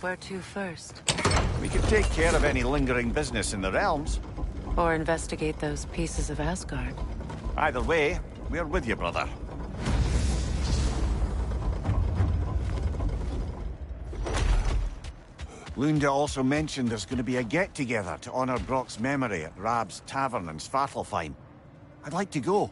Where to first? We could take care of any lingering business in the realms. Or investigate those pieces of Asgard. Either way, we're with you, brother. Lunda also mentioned there's going to be a get-together to honor Brock's memory at Rab's Tavern in Svartalfheim. I'd like to go.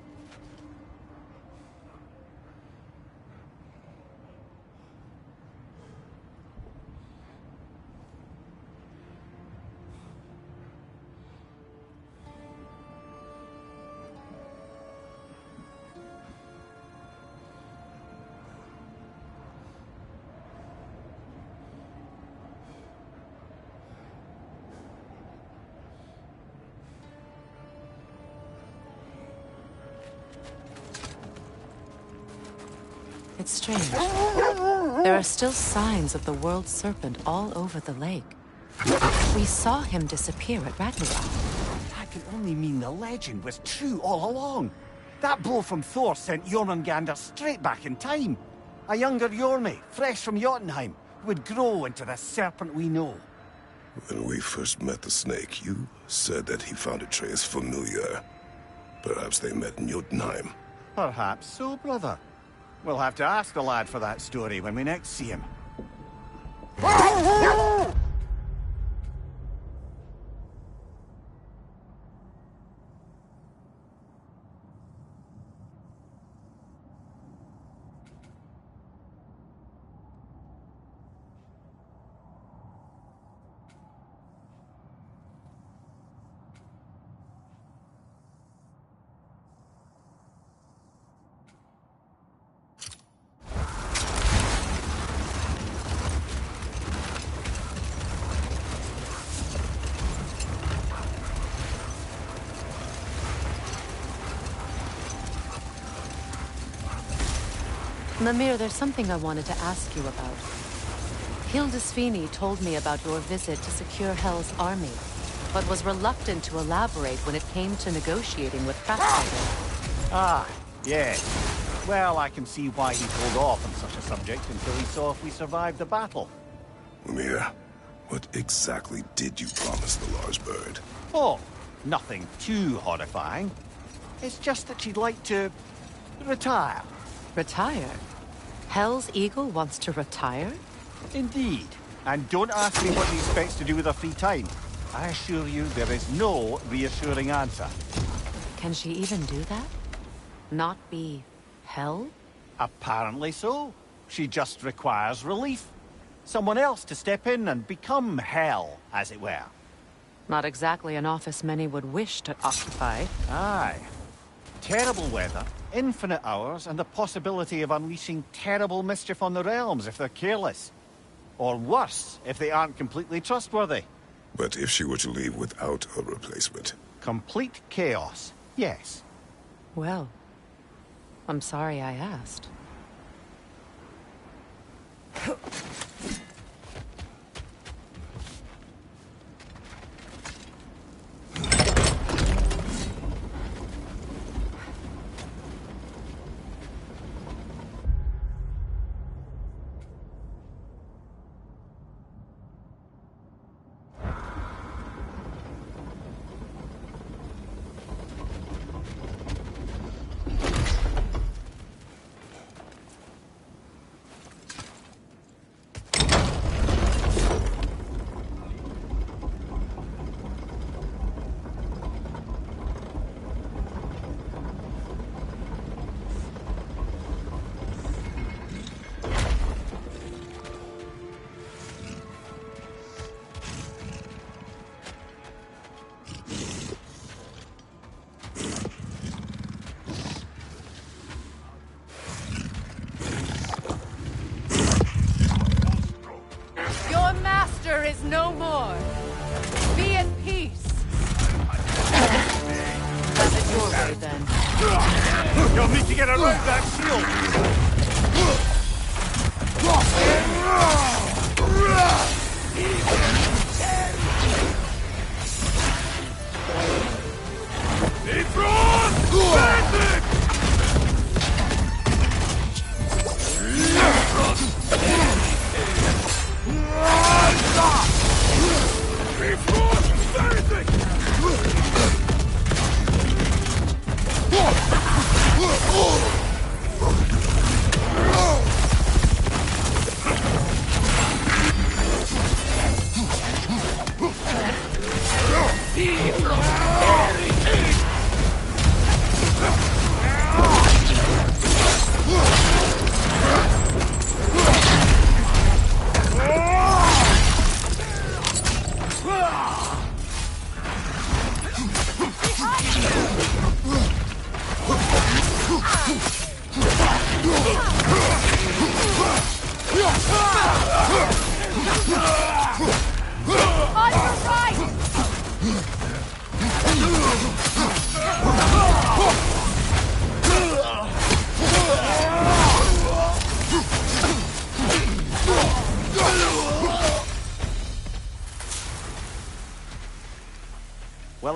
It's strange. There are still signs of the world serpent all over the lake. We saw him disappear at Ragnarok. That can only mean the legend was true all along. That blow from Thor sent Jormungandr straight back in time. A younger Jormi, fresh from Jotunheim, who would grow into the serpent we know. When we first met the snake, you said that he found Atreus familiar. Perhaps they met in Jotunheim. Perhaps so, brother. We'll have to ask the lad for that story when we next see him. Mimir, there's something I wanted to ask you about. Hildisvini told me about your visit to secure Hel's army, but was reluctant to elaborate when it came to negotiating with Krafthagen. Ah, yes. Well, I can see why he pulled off on such a subject until he saw if we survived the battle. Mimir, what exactly did you promise the large bird? Oh, nothing too horrifying. It's just that she'd like to retire. Retire? Hel's eagle wants to retire? Indeed. And don't ask me what he expects to do with her free time. I assure you there is no reassuring answer. Can she even do that? Not be Hel? Apparently so. She just requires relief. Someone else to step in and become Hel, as it were. Not exactly an office many would wish to occupy. Aye. Terrible weather, infinite hours, and the possibility of unleashing terrible mischief on the realms if they're careless. Or worse, if they aren't completely trustworthy. But if she were to leave without a replacement? Complete chaos, yes. Well, I'm sorry I asked. Is no more. Be at peace. Have it your way, then. You'll need to get around that shield. Bandit!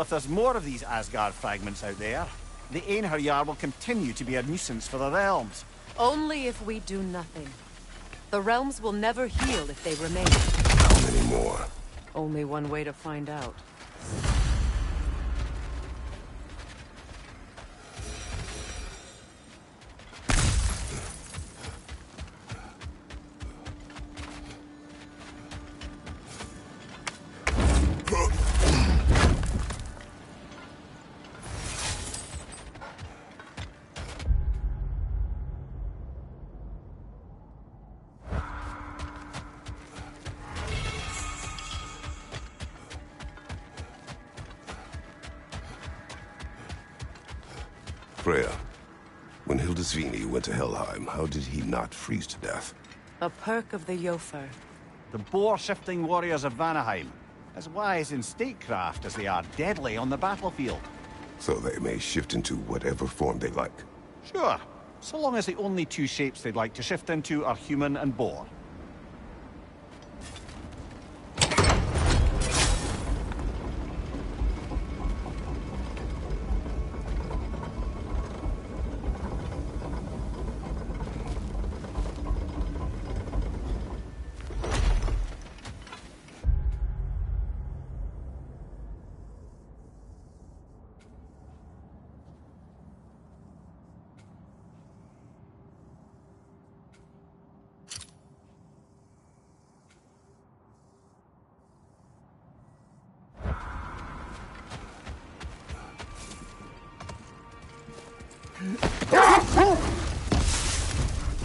if there's more of these Asgard fragments out there, the Einherjar will continue to be a nuisance for the realms. Only if we do nothing. The realms will never heal if they remain. How many more? Only one way to find out. Freya, when Hildisvini went to Helheim, how did he not freeze to death? A perk of the Jofur. The boar-shifting warriors of Vanaheim, as wise in statecraft as they are deadly on the battlefield. So they may shift into whatever form they like. Sure, so long as the only two shapes they'd like to shift into are human and boar.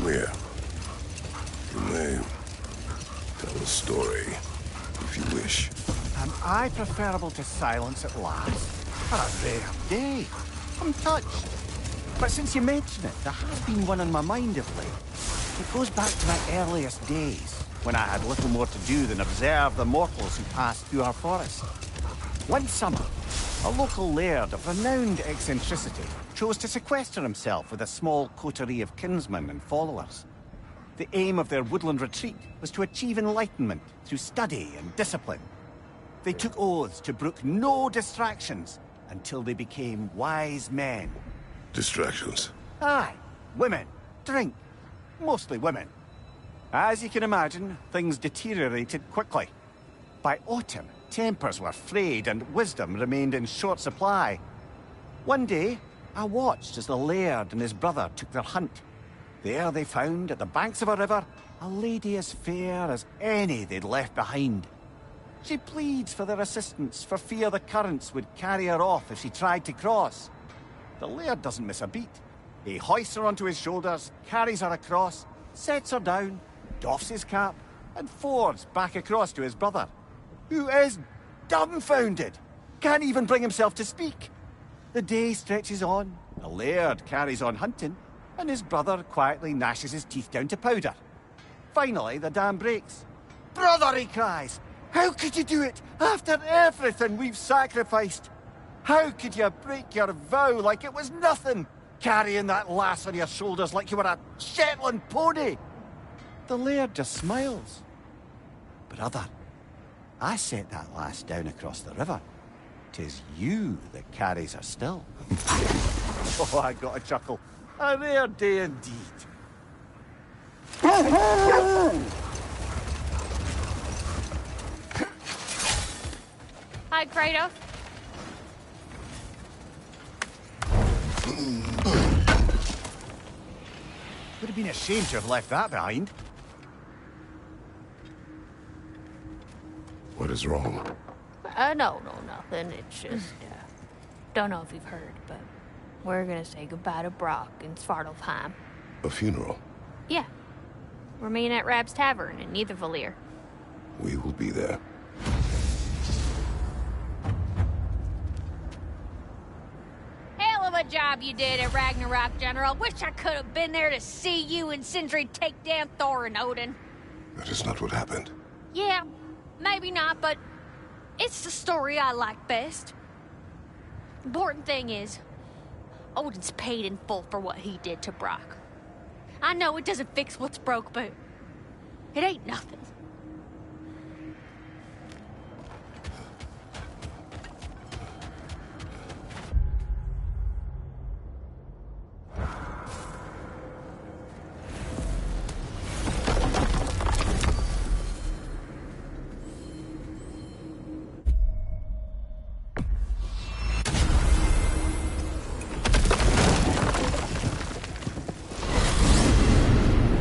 Where? You may tell a story, if you wish. Am I preferable to silence at last? A rare day. I'm touched. But since you mention it, there has been one on my mind of late. It goes back to my earliest days, when I had little more to do than observe the mortals who passed through our forest. One summer, a local laird of renowned eccentricity chose to sequester himself with a small coterie of kinsmen and followers. The aim of their woodland retreat was to achieve enlightenment through study and discipline. They took oaths to brook no distractions until they became wise men. Distractions. Aye, women, drink, mostly women. As you can imagine, things deteriorated quickly. By autumn, tempers were frayed and wisdom remained in short supply. One day, I watched as the laird and his brother took their hunt. There they found, at the banks of a river, a lady as fair as any they'd left behind. She pleads for their assistance for fear the currents would carry her off if she tried to cross. The laird doesn't miss a beat. He hoists her onto his shoulders, carries her across, sets her down, doffs his cap, and fords back across to his brother, who is dumbfounded, can't even bring himself to speak. The day stretches on, the laird carries on hunting, and his brother quietly gnashes his teeth down to powder. Finally, the dam breaks. "Brother," he cries, "how could you do it after everything we've sacrificed? How could you break your vow like it was nothing, carrying that lass on your shoulders like you were a Shetland pony?" The laird just smiles. "Brother, I set that lass down across the river. 'Tis you that carries her still." Oh, I got a chuckle. A rare day indeed. Hi, Kratos. Would have been a shame to have left that behind. What is wrong? No, nothing. It's just, don't know if you've heard, but we're gonna say goodbye to Brock in Svartalfheim. A funeral? Yeah. We're meeting at Rab's Tavern in Nethervalir. We will be there. Hell of a job you did at Ragnarok, General. Wish I could have been there to see you and Sindri take down Thor and Odin. That is not what happened. Yeah, maybe not, but it's the story I like best. Important thing is, Odin's paid in full for what he did to Brock. I know it doesn't fix what's broke, but it ain't nothing.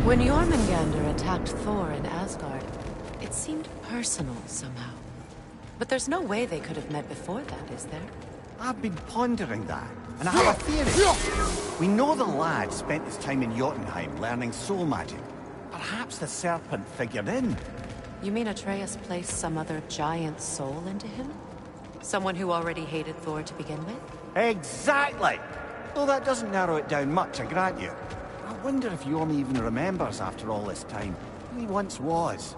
When Jormungandr attacked Thor in Asgard, it seemed personal somehow. But there's no way they could have met before that, is there? I've been pondering that, and I have a theory. We know the lad spent his time in Jotunheim learning soul magic. Perhaps the serpent figured in. You mean Atreus placed some other giant soul into him? Someone who already hated Thor to begin with? Exactly! Though that doesn't narrow it down much, I grant you. I wonder if Yorm even remembers after all this time who he once was.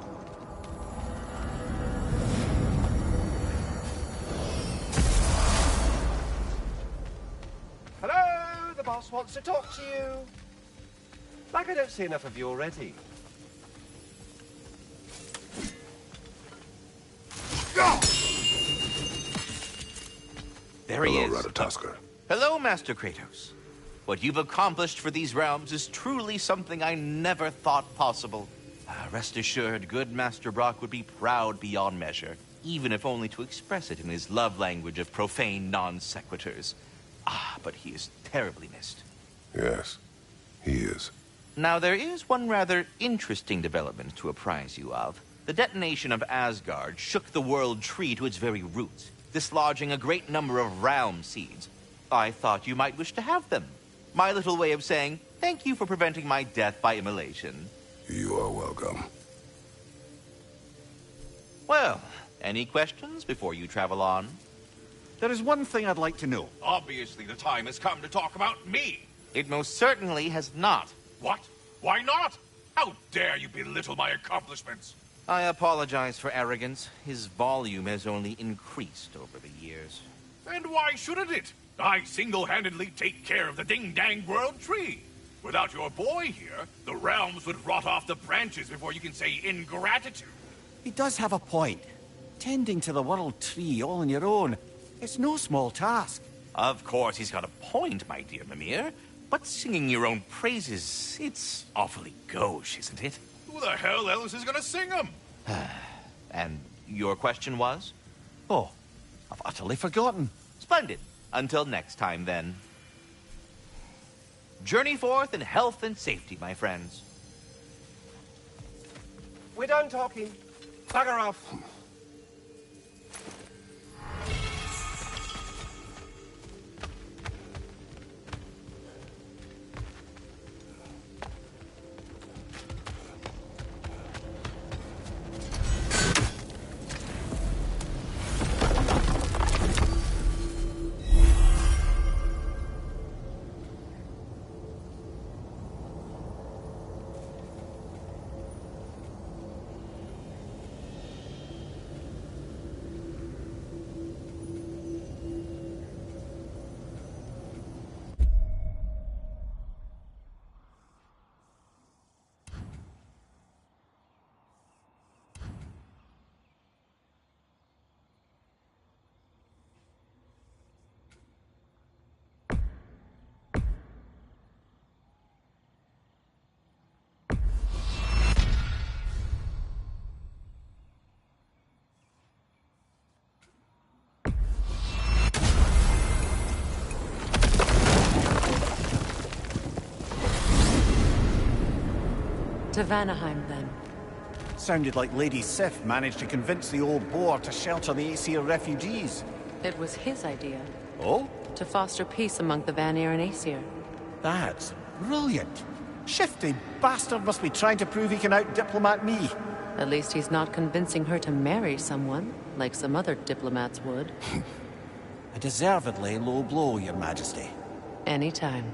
Hello, the boss wants to talk to you. Like I don't see enough of you already. There he Hello, is. Ratatoskr. Hello, Master Kratos. What you've accomplished for these realms is truly something I never thought possible. Rest assured, good Master Brock would be proud beyond measure, even if only to express it in his love language of profane non-sequiturs. But he is terribly missed. Yes, he is. Now, there is one rather interesting development to apprise you of. The detonation of Asgard shook the world tree to its very roots, dislodging a great number of realm seeds. I thought you might wish to have them. My little way of saying, thank you for preventing my death by immolation. You are welcome. Well, any questions before you travel on? There is one thing I'd like to know. Obviously, the time has come to talk about me. It most certainly has not. What? Why not? How dare you belittle my accomplishments? I apologize for arrogance. His volume has only increased over the years. And why shouldn't it? I single-handedly take care of the ding-dang world tree. Without your boy here, the realms would rot off the branches before you can say ingratitude. He does have a point. Tending to the world tree all on your own, it's no small task. Of course, he's got a point, my dear Mimir. But singing your own praises, it's awfully gauche, isn't it? Who the hell else is gonna sing them? And your question was? Oh, I've utterly forgotten. Splendid. Until next time, then. Journey forth in health and safety, my friends. We're done talking. Bugger off. To Vanaheim, then. Sounded like Lady Sif managed to convince the old boar to shelter the Aesir refugees. It was his idea. Oh? To foster peace among the Vanir and Aesir. That's brilliant. Shifty bastard must be trying to prove he can out-diplomat me. At least he's not convincing her to marry someone, like some other diplomats would. A deservedly low blow, Your Majesty. Anytime.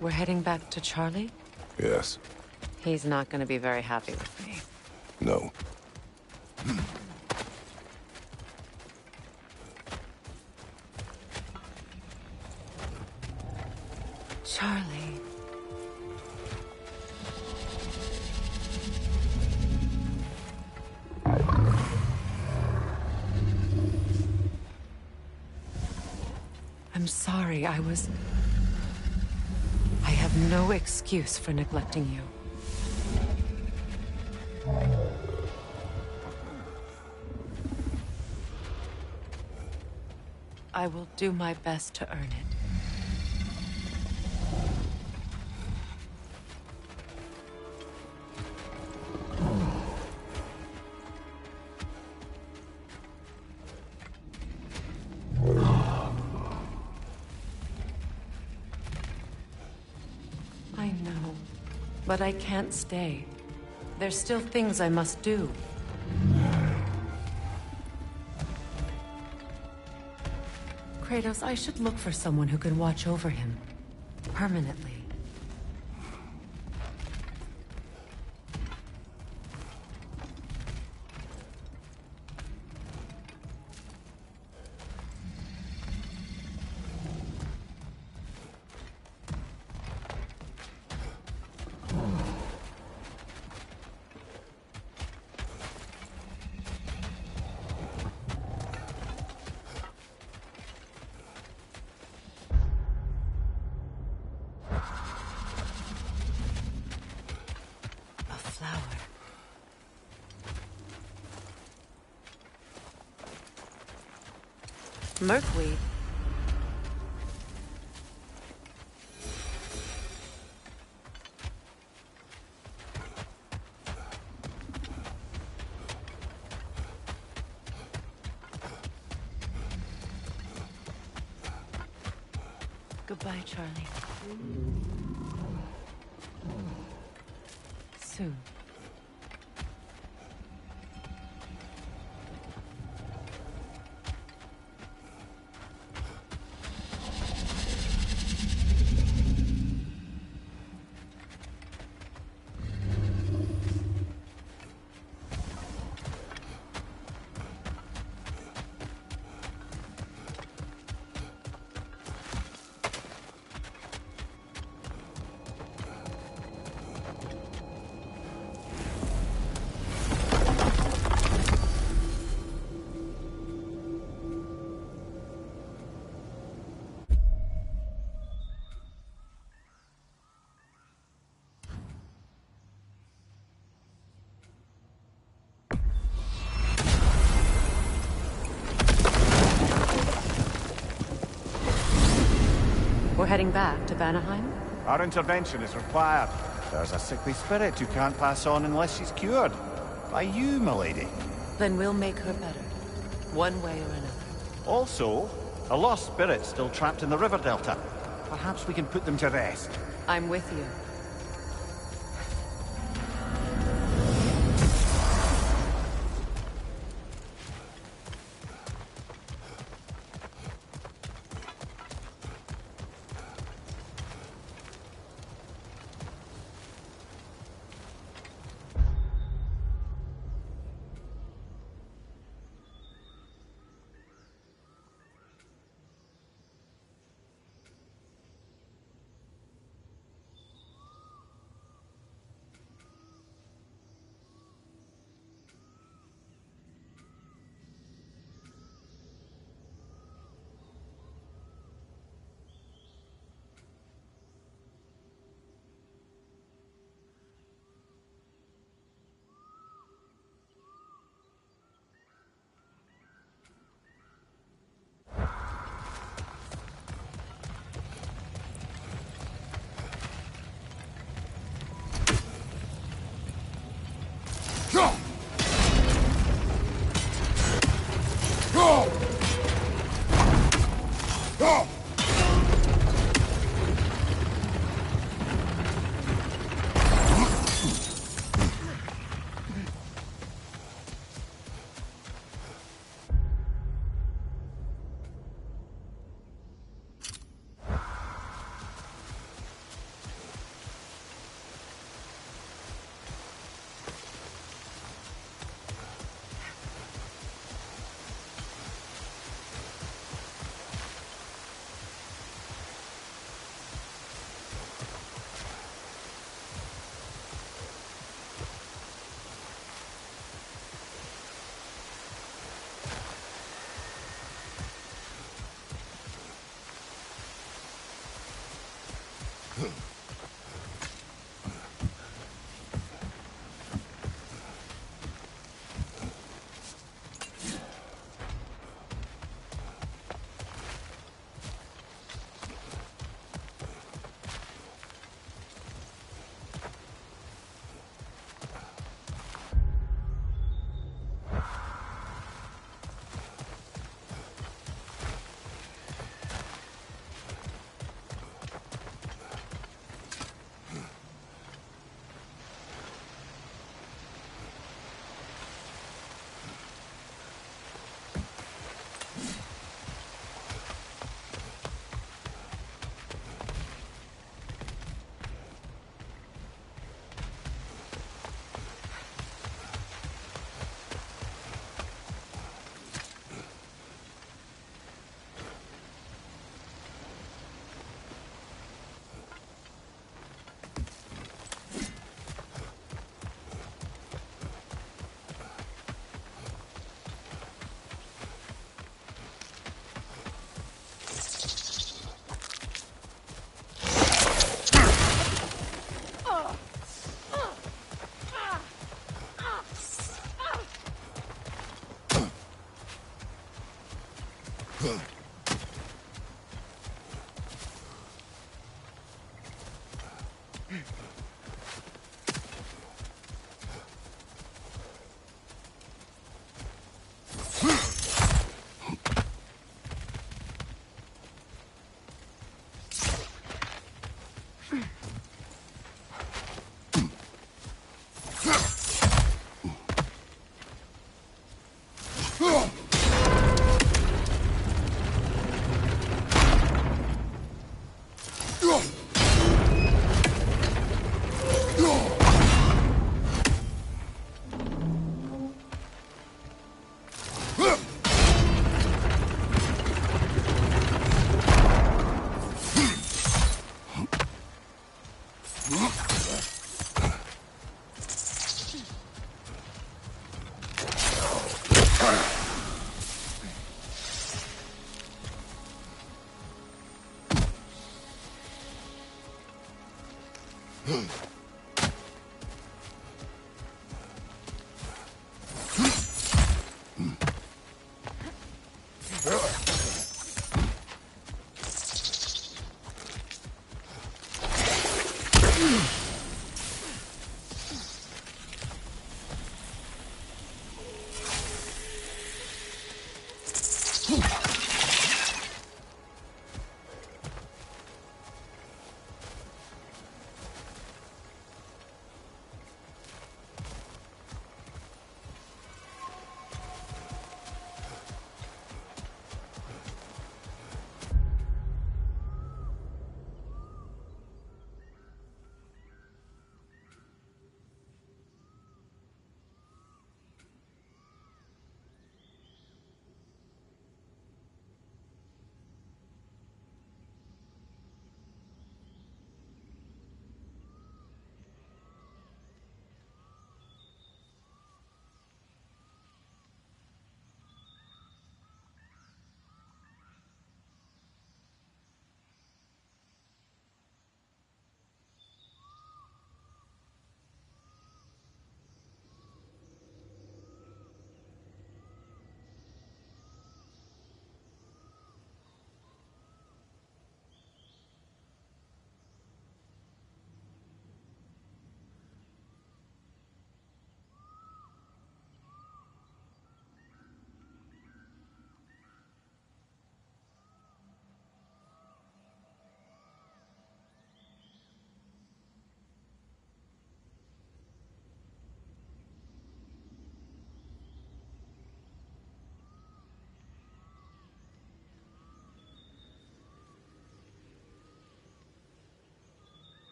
We're heading back to Charlie? Yes. He's not gonna be very happy with me. No. Charlie. I'm sorry, I have no excuse for neglecting you. I will do my best to earn it. I know, but I can't stay. There's still things I must do. Kratos, I should look for someone who can watch over him. Permanently. Merkweed. Goodbye, Charlie. Soon. We're heading back to Vanaheim? Our intervention is required. There's a sickly spirit who can't pass on unless she's cured. By you, milady. Then we'll make her better. One way or another. Also, A lost spirit still trapped in the river delta. Perhaps we can put them to rest. I'm with you.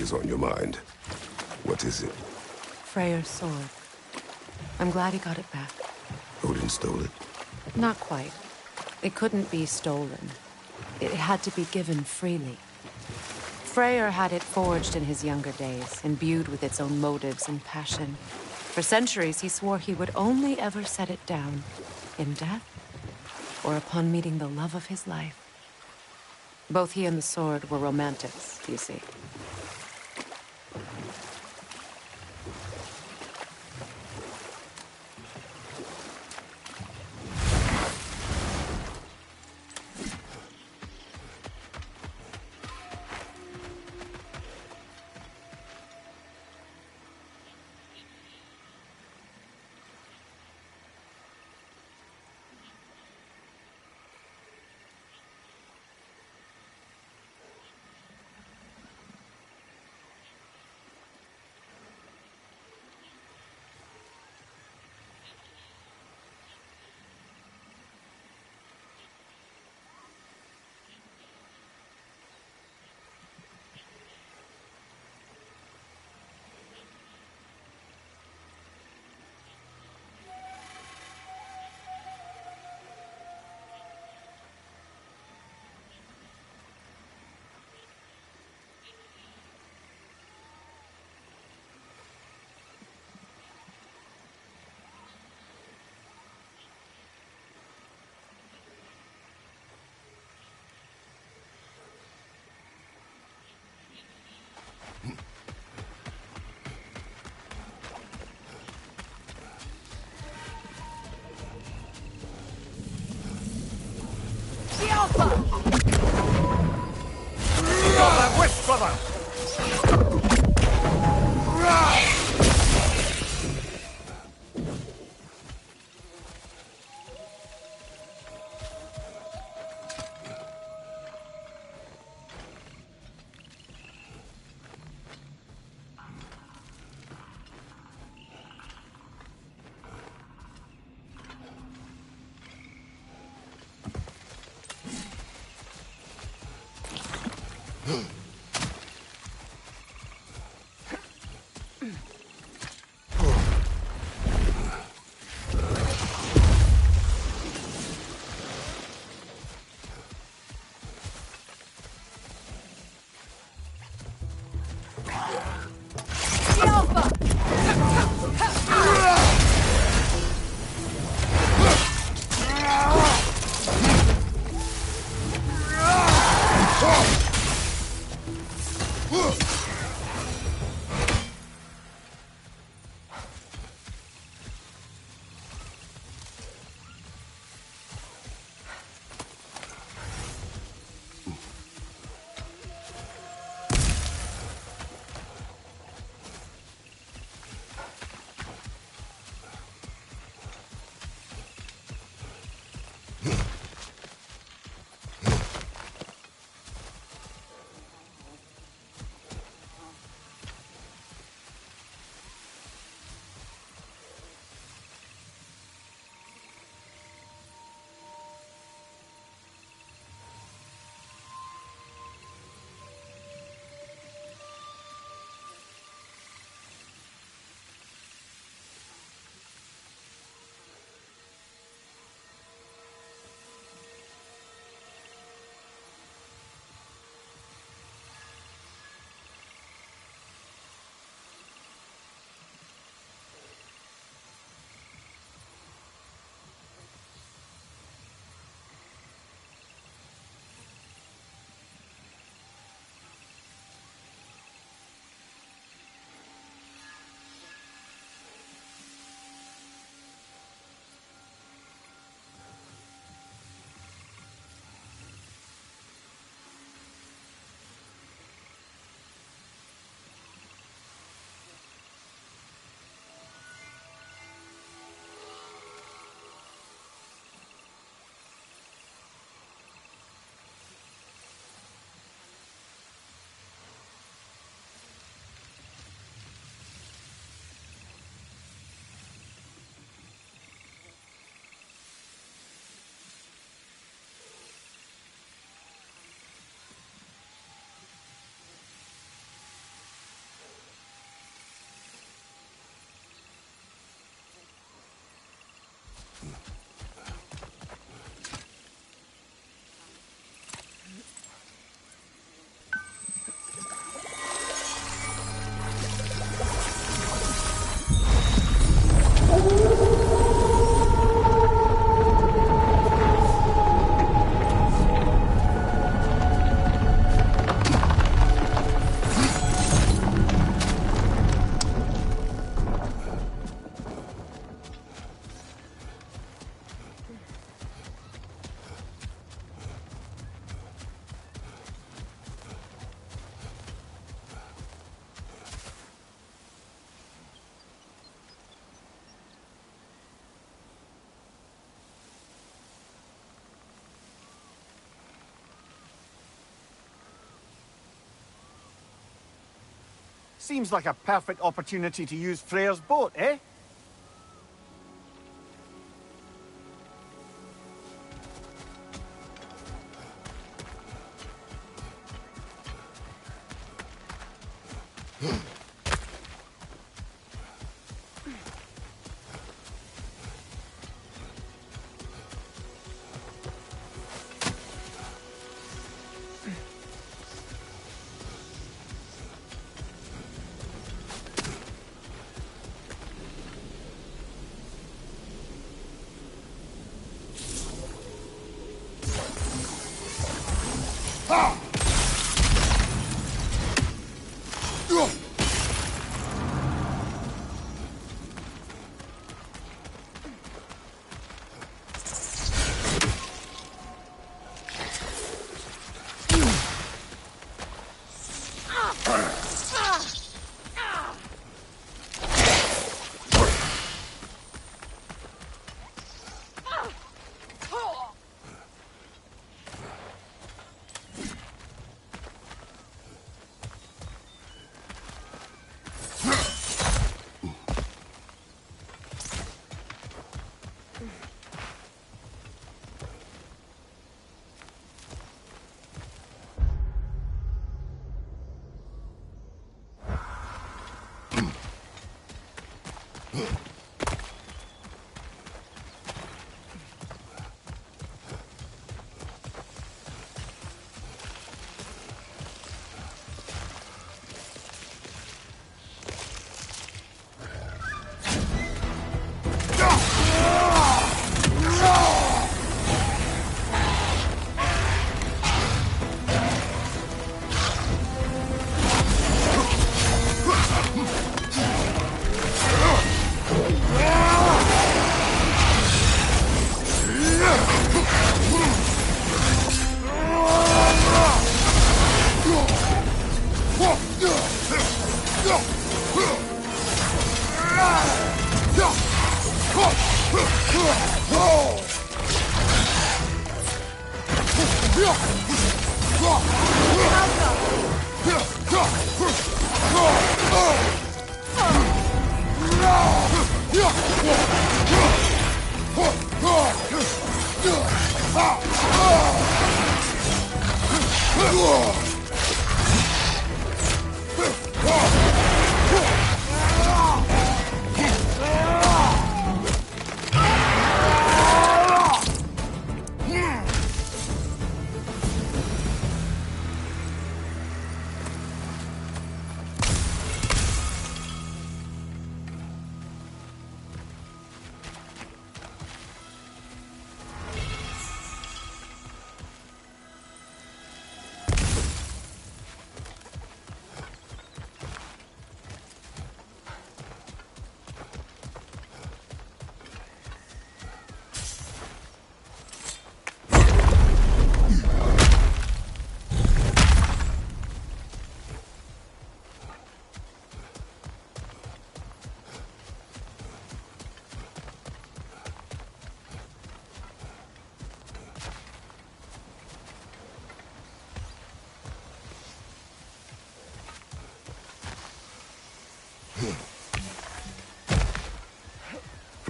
is on your mind. What is it? Freyr's sword. I'm glad he got it back. Odin stole it? Not quite. It couldn't be stolen. It had to be given freely. Freyr had it forged in his younger days, imbued with its own motives and passion. For centuries, he swore he would only ever set it down in death or upon meeting the love of his life. Both he and the sword were romantics, you see. Seems like a perfect opportunity to use Freyr's boat, eh?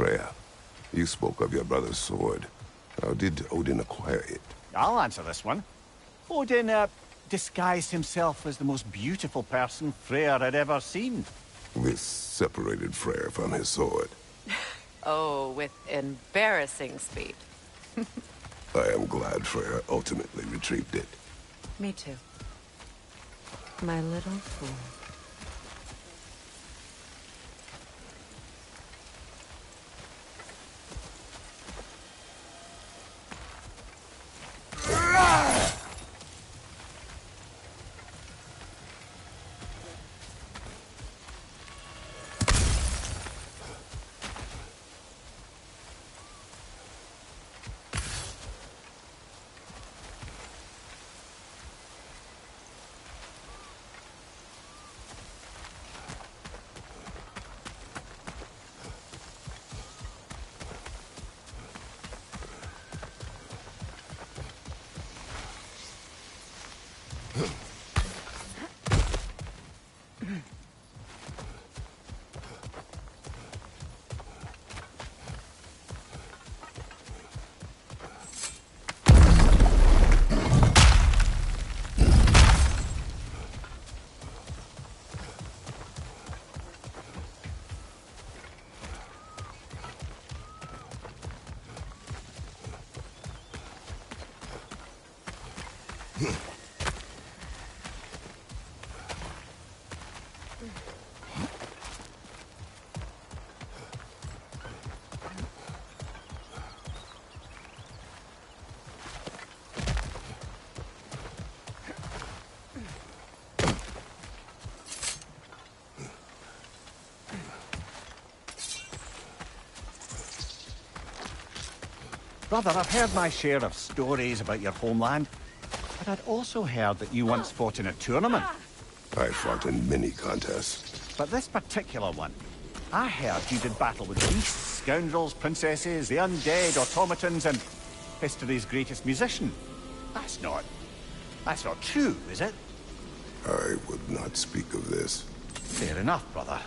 Freya, you spoke of your brother's sword. How did Odin acquire it? I'll answer this one. Odin, disguised himself as the most beautiful person Freyr had ever seen. This separated Freyr from his sword. Oh, with embarrassing speed. I am glad Freyr ultimately retrieved it. Me too. My little fool. Brother, I've heard my share of stories about your homeland, but I'd also heard that you once fought in a tournament. I fought in many contests. But this particular one, I heard you did battle with beasts, scoundrels, princesses, the undead, automatons, and history's greatest musician. That's not true, is it? I would not speak of this. Fair enough, brother.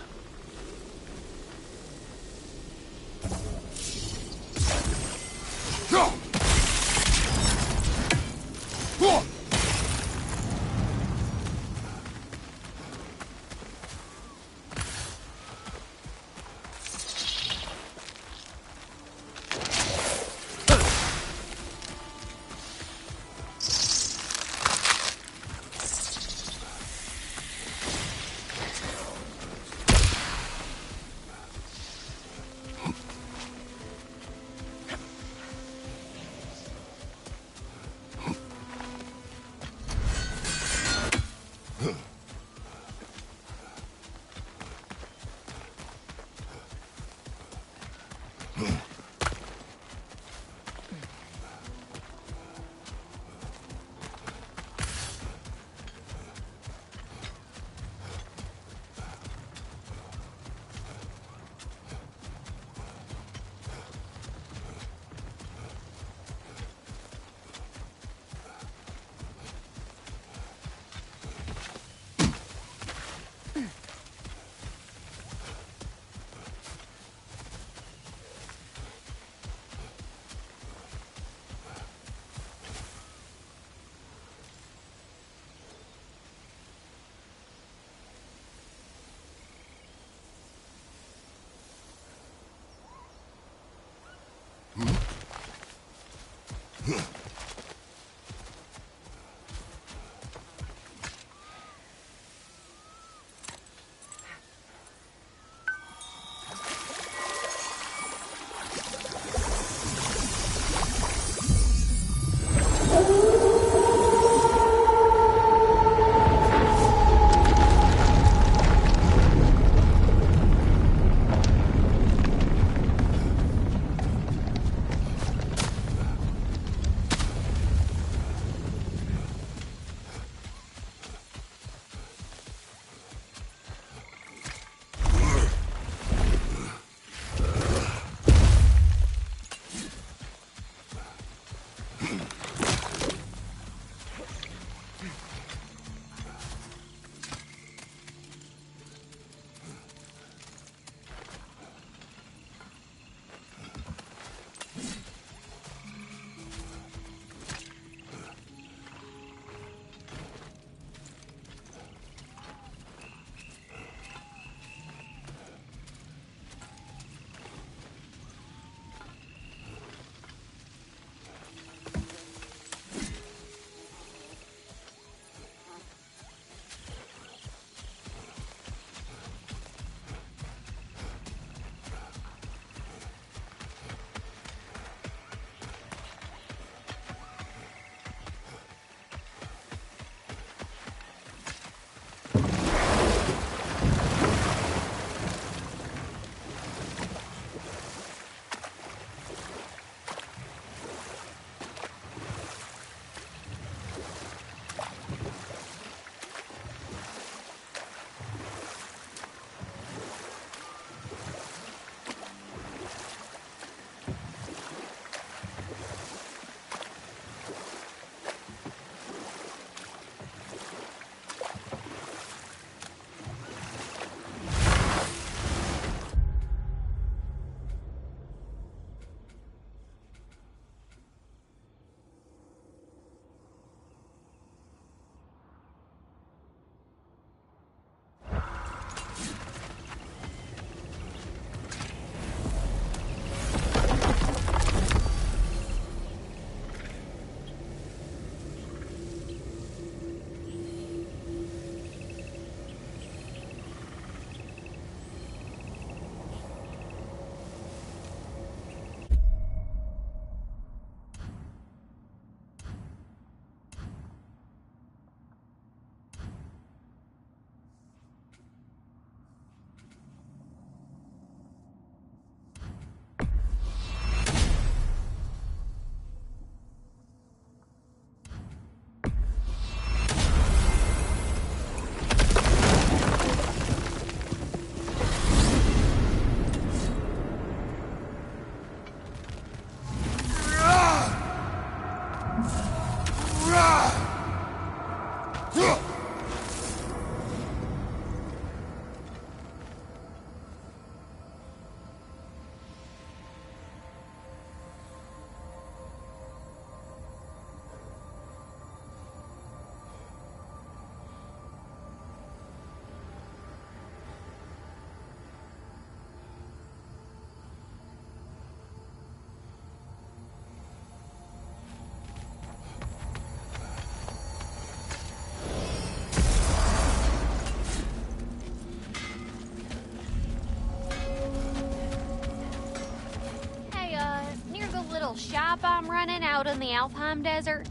running out in the Alfheim Desert,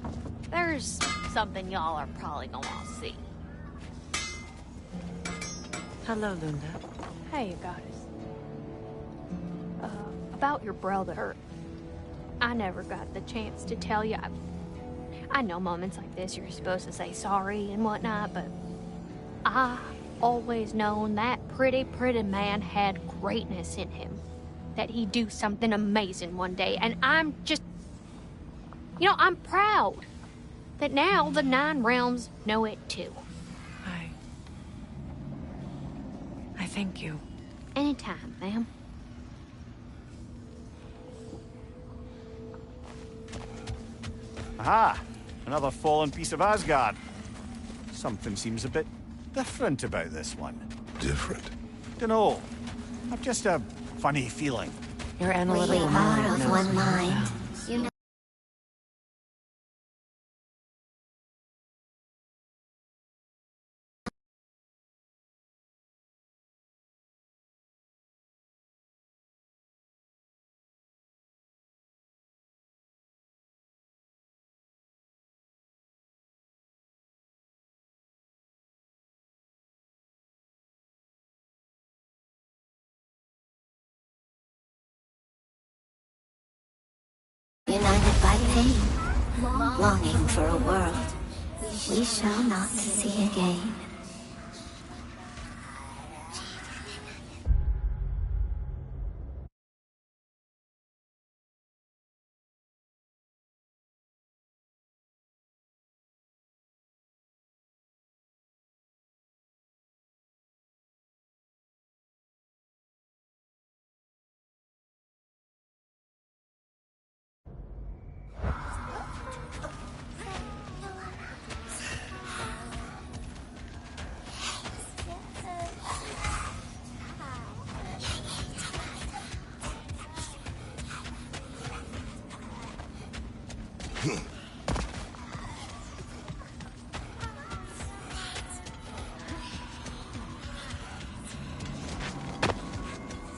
there's something y'all are probably gonna want to see. Hello, Lunda. Hey, you guys. About your brother. I never got the chance to tell you. I know moments like this you're supposed to say sorry and whatnot, but I always known that pretty man had greatness in him. That he'd do something amazing one day, and I'm just... You know, I'm proud that now the Nine Realms know it too. I thank you. Anytime, ma'am. Aha! Another fallen piece of Asgard. Something seems a bit different about this one. Different? Dunno. I've just a funny feeling. Your analytical We mind are of knows one no mind. bounds. You know. United by pain, longing for a world we shall not see again.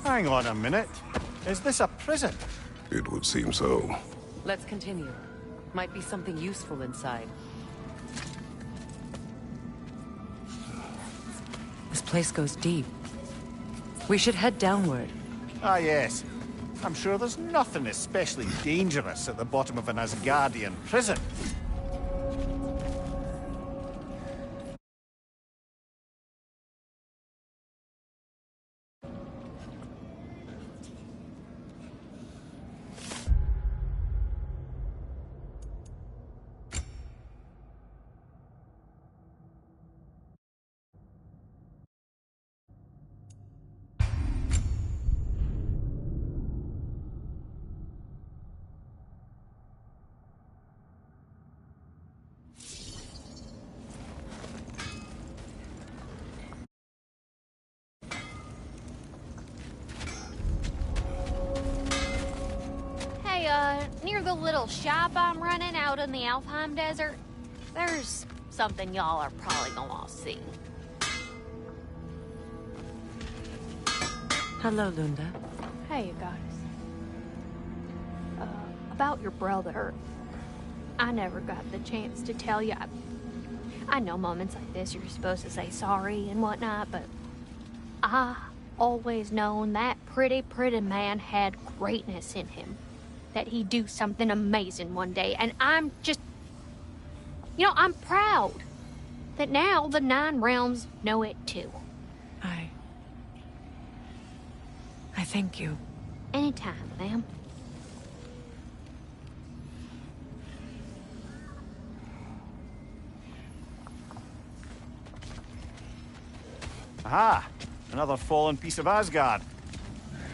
Hang on a minute. Is this a prison? It would seem so. Let's continue. Might be something useful inside. This place goes deep. We should head downward. Ah, yes. I'm sure there's nothing especially dangerous at the bottom of an Asgardian prison. Near the little shop I'm running out in the Alfheim Desert, there's something y'all are probably gonna want to see. Hello, Lunda. Hey, you guys. About your brother. I never got the chance to tell you. I know moments like this you're supposed to say sorry and whatnot, but I always known that pretty man had greatness in him. That he'd do something amazing one day, and I'm just... You know, I'm proud that now the Nine Realms know it too. I thank you. Anytime, ma'am. Aha! Another fallen piece of Asgard.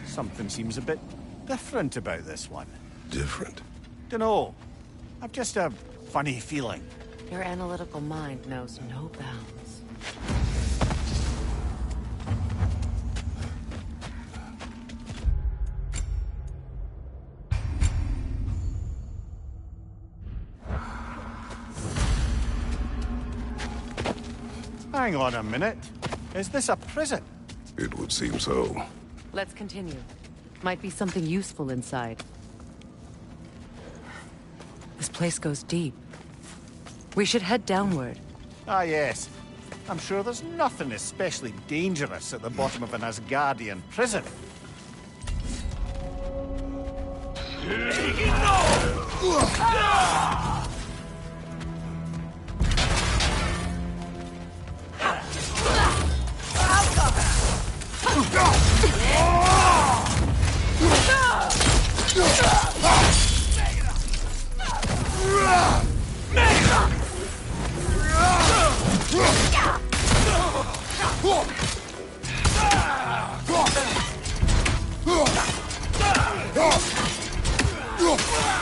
Something seems a bit different about this one. Different? Dunno. I've just a funny feeling. Your analytical mind knows no bounds. Hang on a minute. Is this a prison? It would seem so. Let's continue. Might be something useful inside. This place goes deep. We should head downward. Ah, yes. I'm sure there's nothing especially dangerous at the bottom of an Asgardian prison.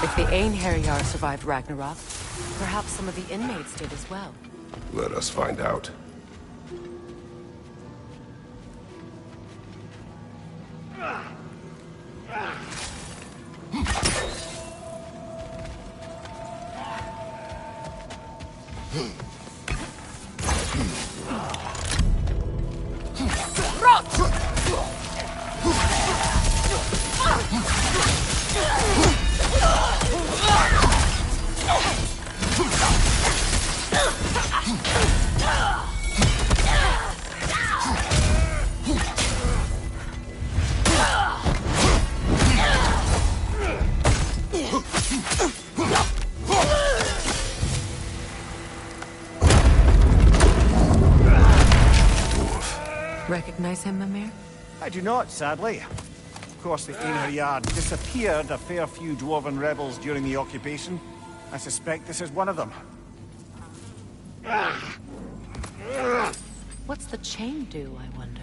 If the Einherjar survived Ragnarok, perhaps some of the inmates did as well. Let us find out. Recognize him, Mimir? I do not, sadly. Of course, the Einherjar disappeared a fair few dwarven rebels during the occupation. I suspect this is one of them. What's the chain do, I wonder?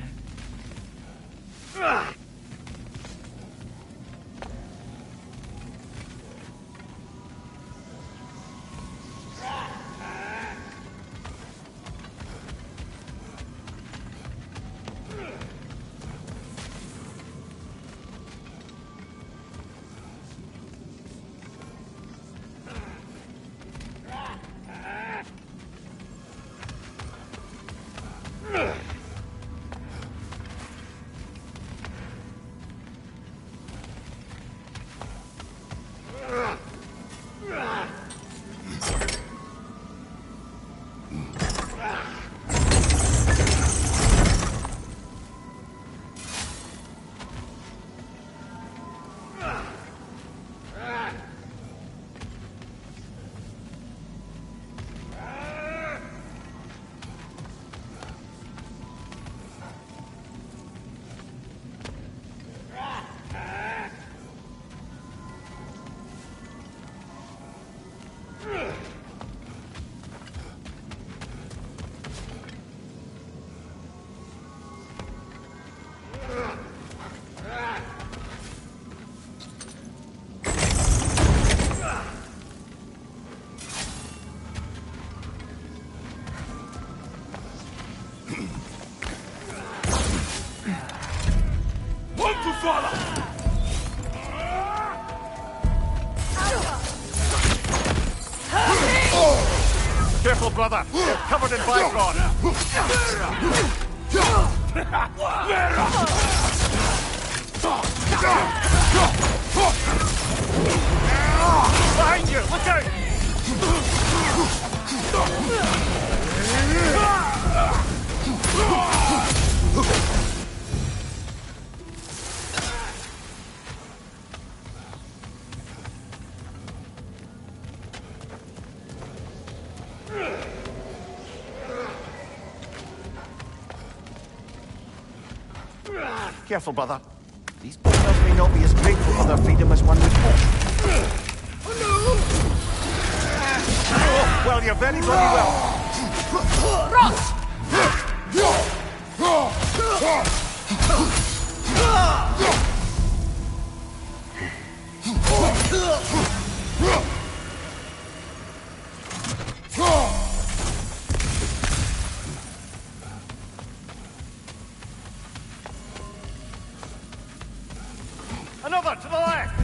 Careful, brother. They're covered in bygone. Behind you! Look out! Careful, brother. These prisoners may not be as grateful for their freedom as one would hope. Oh, well, you're very bloody well. Ross! Another to the left!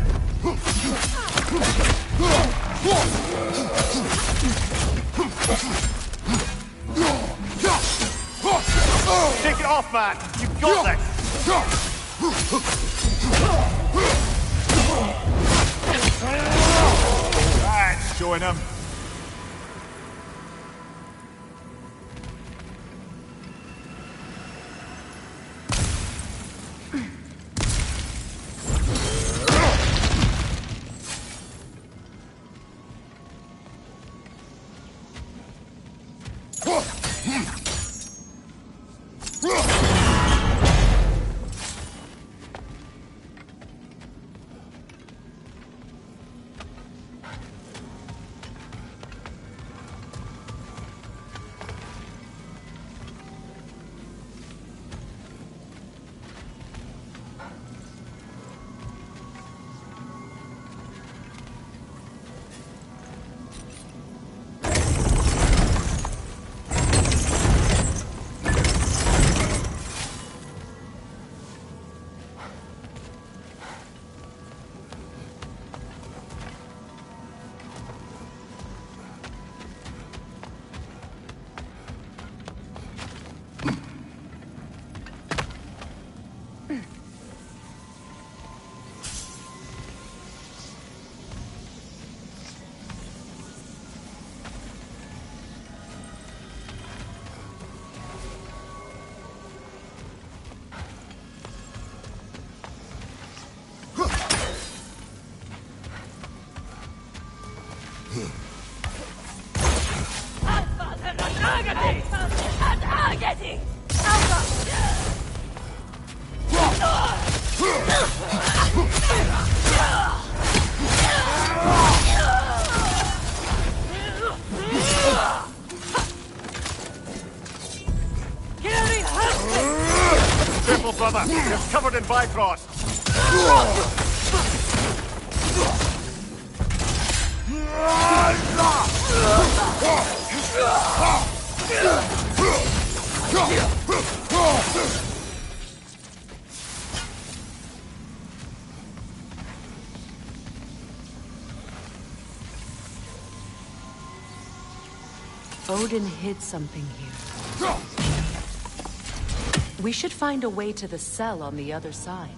Take it off, man! You've got this! That's arrow in him. Careful, brother. It's covered in Bifrost. Odin hid something here. We should find a way to the cell on the other side.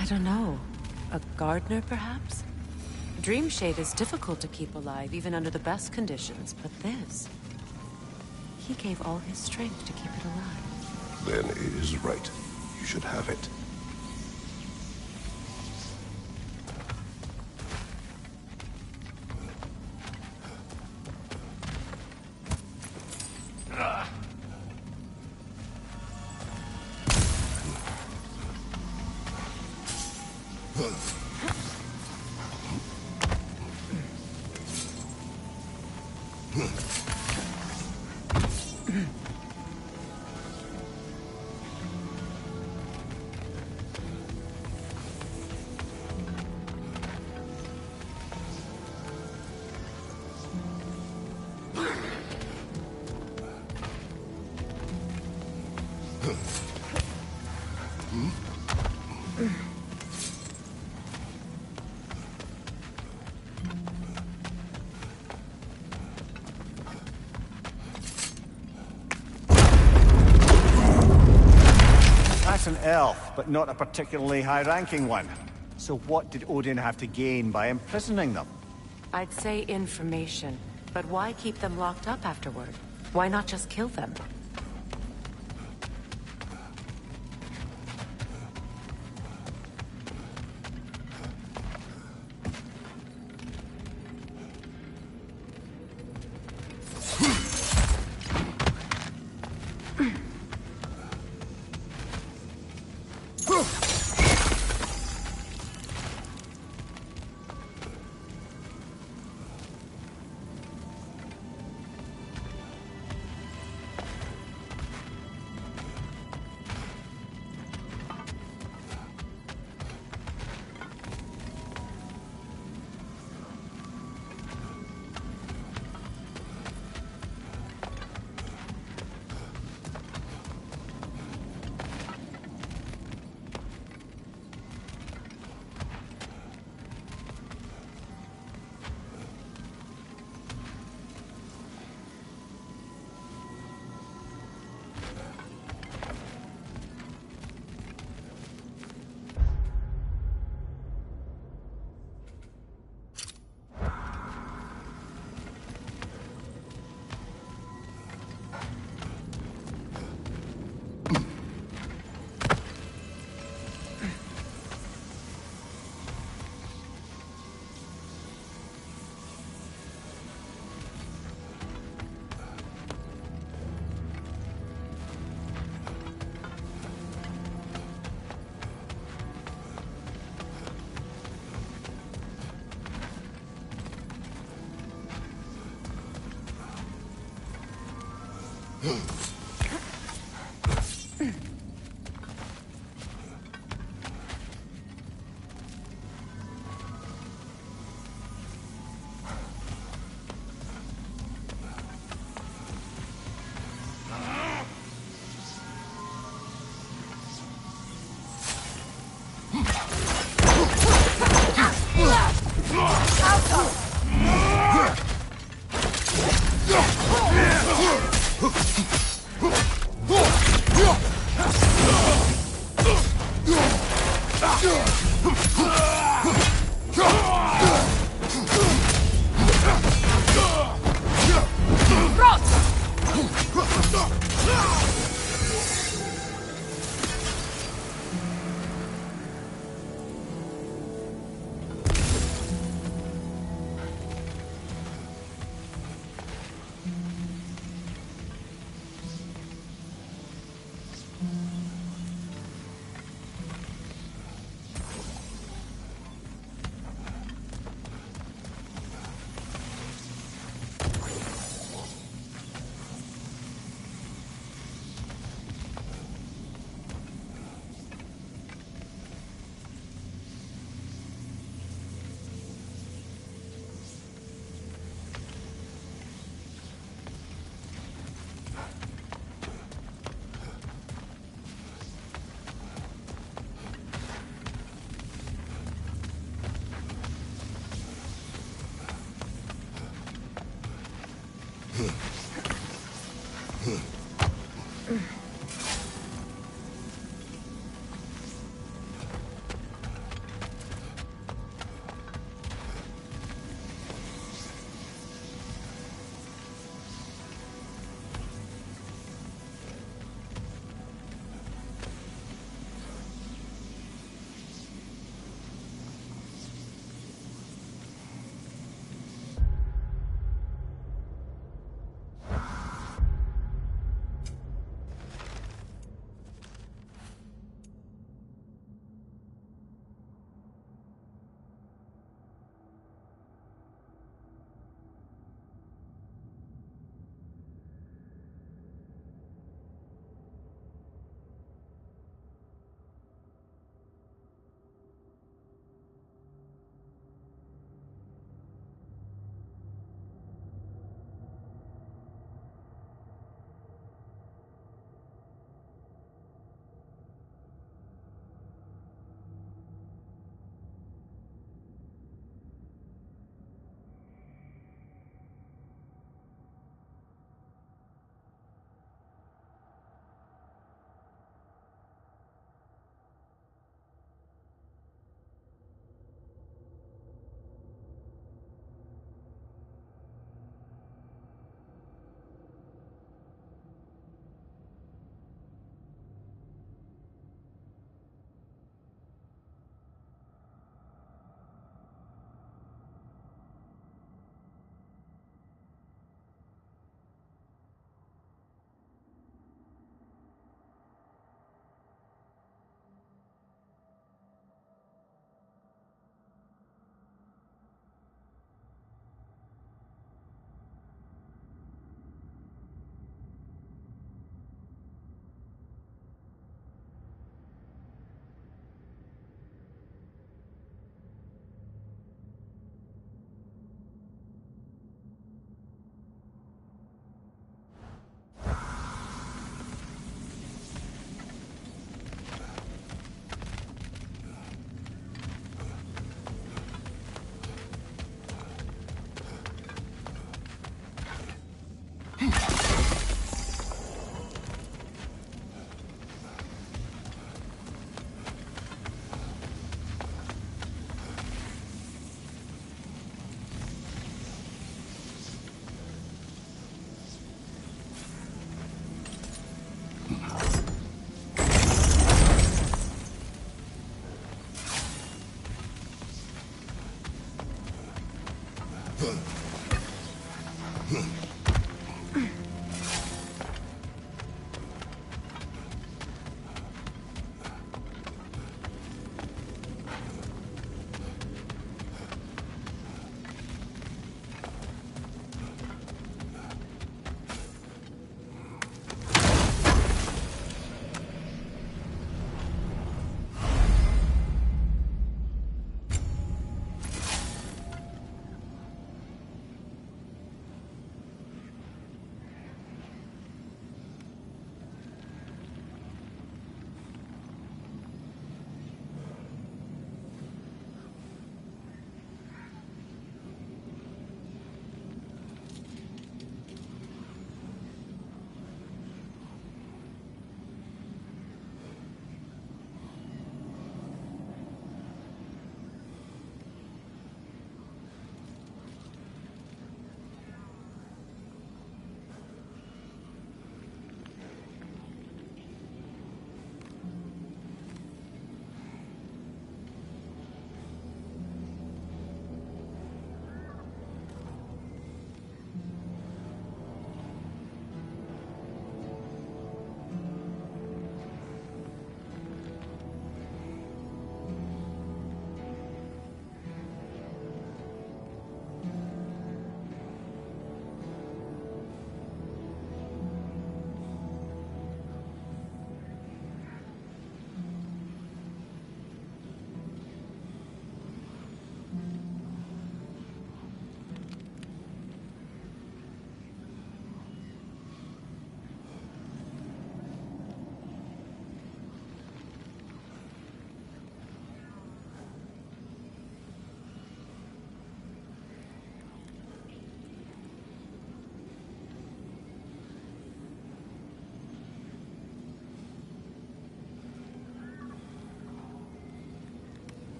I don't know. A gardener, perhaps? Dreamshade is difficult to keep alive, even under the best conditions, but this... He gave all his strength to keep it alive. Then it is right. You should have it. innocent elf, but not a particularly high-ranking one. So what did Odin have to gain by imprisoning them? I'd say information, but why keep them locked up afterward? Why not just kill them?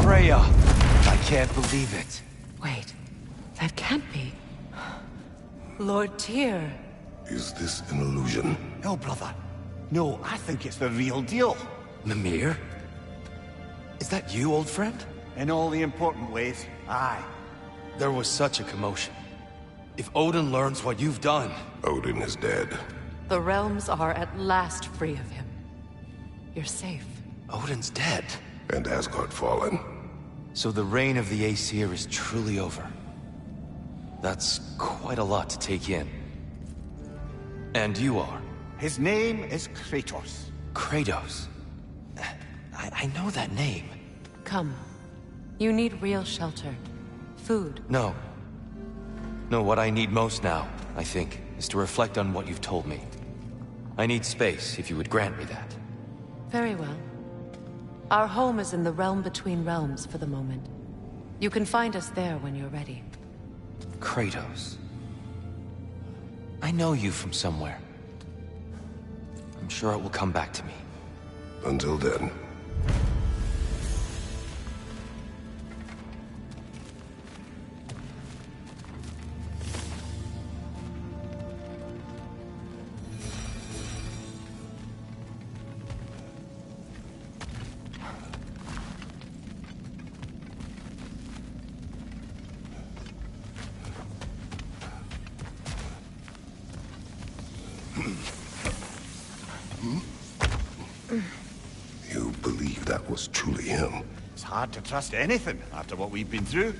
Freya! I can't believe it. Wait, that can't be. Lord Tyr. Is this an illusion? No, brother. No, I think it's the real deal. Mimir? Is that you, old friend? In all the important ways, aye. There was such a commotion. If Odin learns what you've done... Odin is dead. The realms are at last free of him. You're safe. Odin's dead. And Asgard fallen. So the reign of the Aesir is truly over. That's quite a lot to take in. And you are? His name is Kratos. Kratos. I know that name. Come. You need real shelter. Food. No. No, what I need most now, I think, is to reflect on what you've told me. I need space, if you would grant me that. Very well. Our home is in the realm between realms for the moment. You can find us there when you're ready. Kratos. I know you from somewhere. I'm sure it will come back to me. Until then. You believe that was truly him? It's hard to trust anything after what we've been through.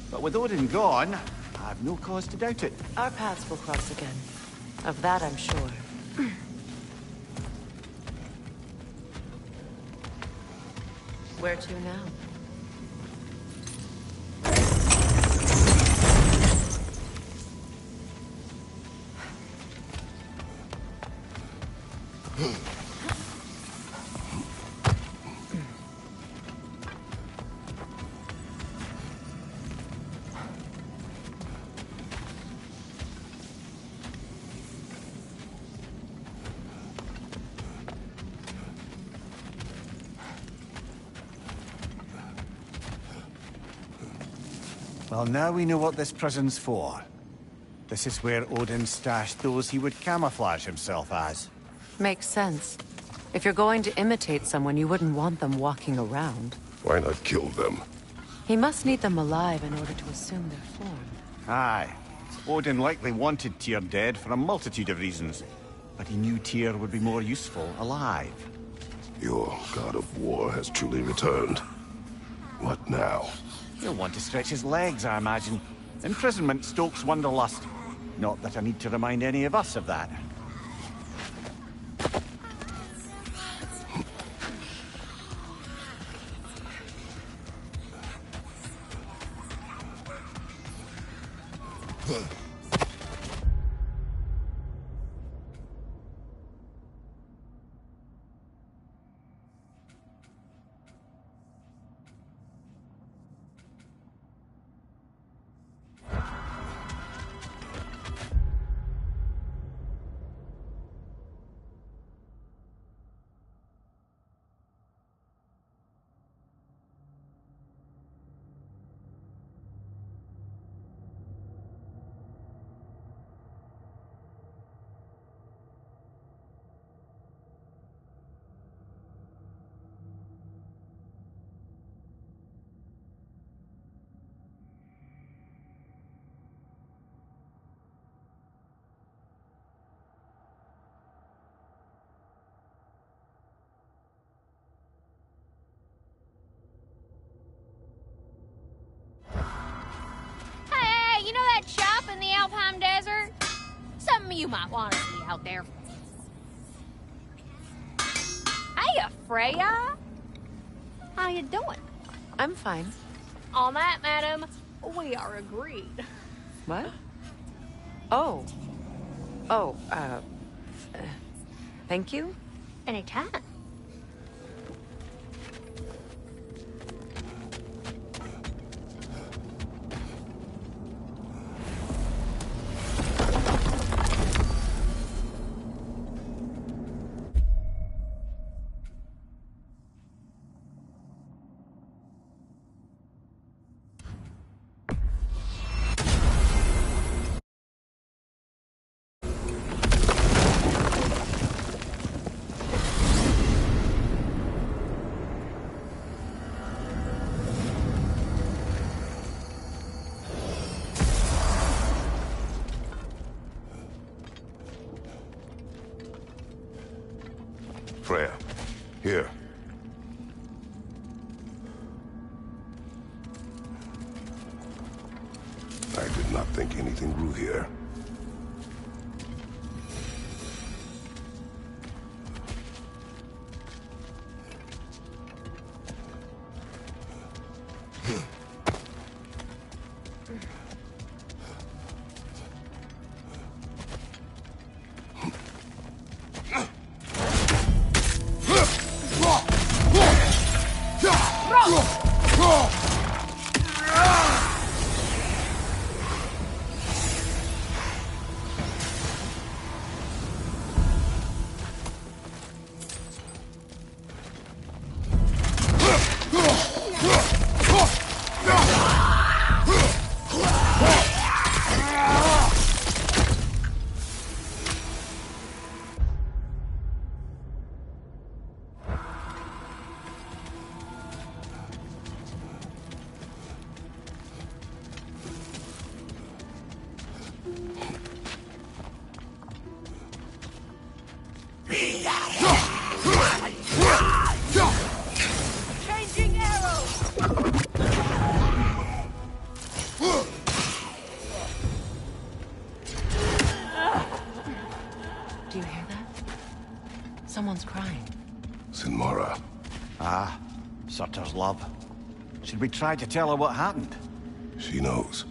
But with Odin gone, I've no cause to doubt it. Our paths will cross again. Of that I'm sure. Where to now? Well, now we know what this prison's for. This is where Odin stashed those he would camouflage himself as. Makes sense. If you're going to imitate someone, you wouldn't want them walking around. Why not kill them? He must need them alive in order to assume their form. Aye. Odin likely wanted Tyr dead for a multitude of reasons. But he knew Tyr would be more useful alive. Your god of war has truly returned. What now? He'll want to stretch his legs, I imagine. Imprisonment stokes wanderlust. Not that I need to remind any of us of that. Hey, you know that shop in the Alpine Desert? Something you might want to see out there. Hey, Freya. How you doing? I'm fine. On that, madam, we are agreed. What? Oh. Oh, thank you? Anytime. Freya. Here. I did not think anything grew here. Do you hear that? Someone's crying. Sinmara. Ah, Surtur's love. Should we try to tell her what happened? She knows.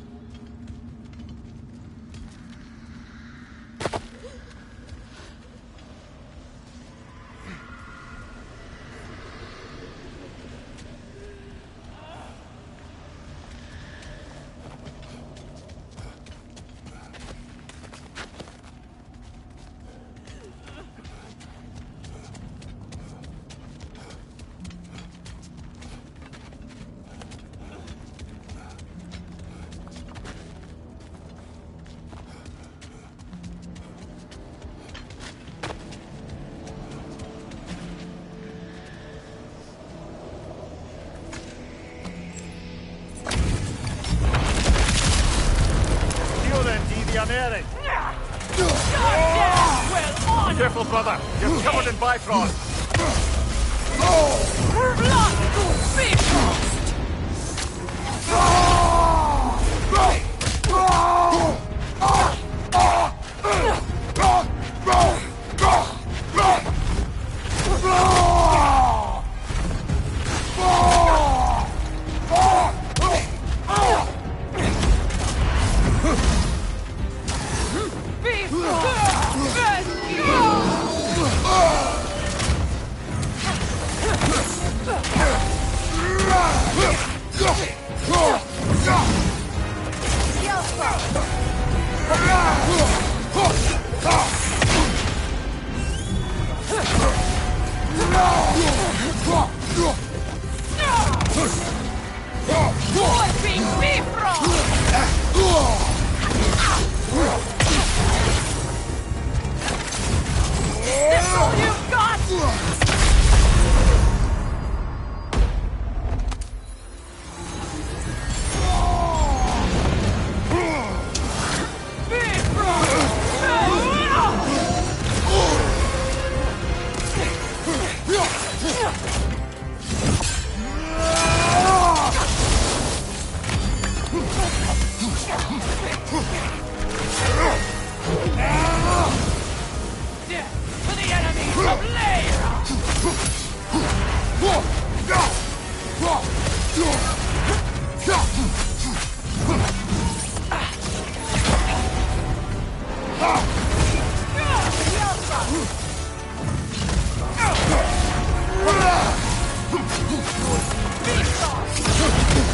Careful, brother. You're covered in Bifrost.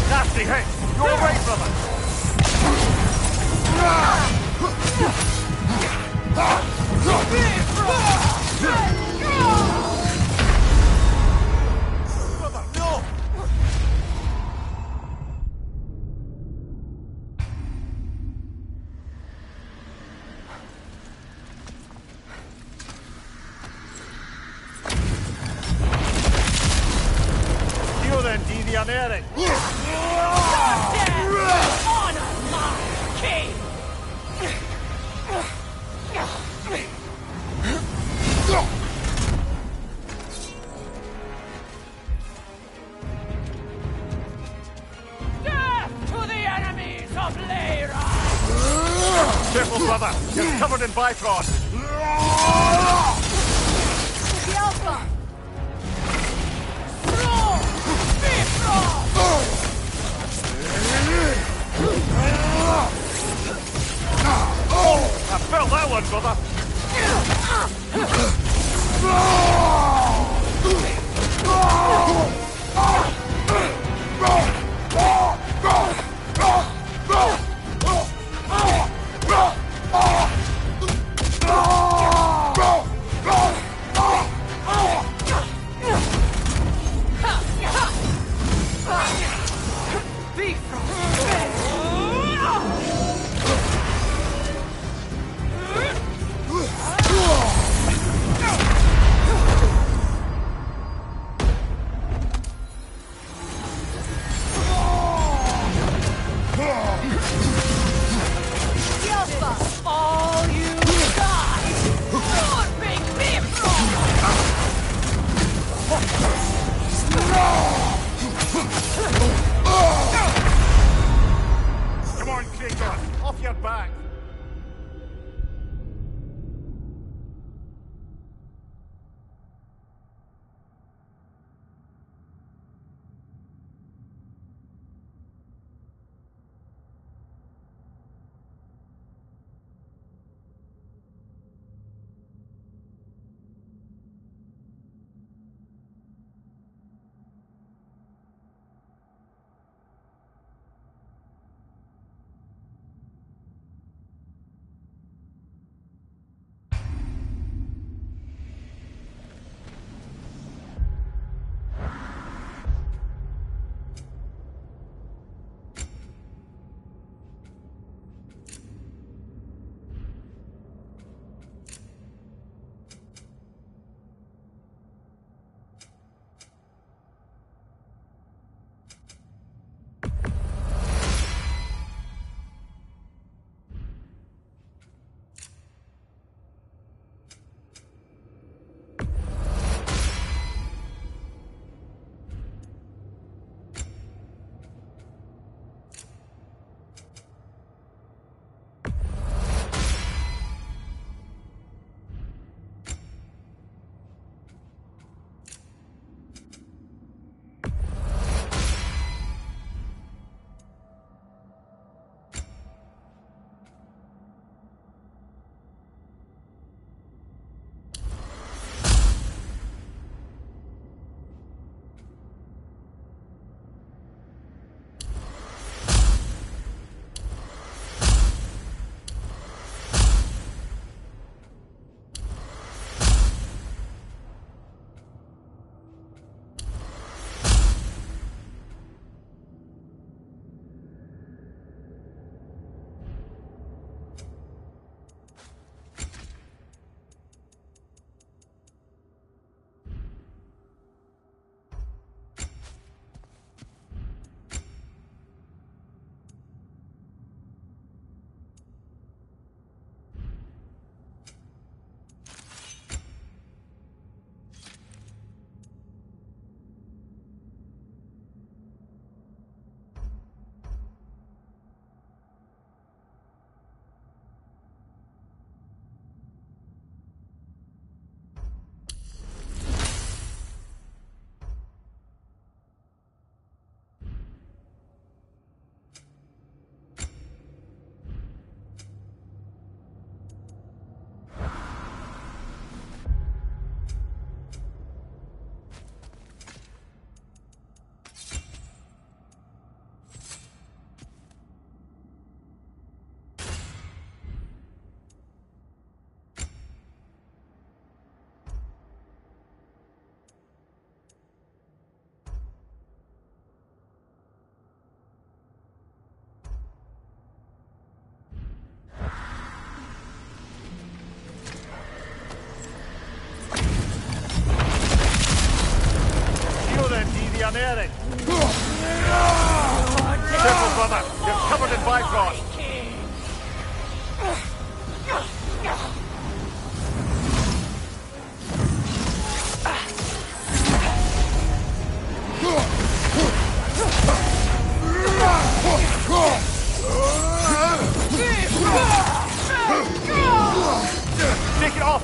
Nasty hit! You're away, brother! Brother, no! You then, Deviant Eric! Careful, brother. You're covered in Bifrost. The Alpha! Throw! Bifrost! I felt that one, brother. All you got! Your big Bifrost! Come on, Kratos. Off your back. Eric. Careful, brother. You're covered in Bifrost.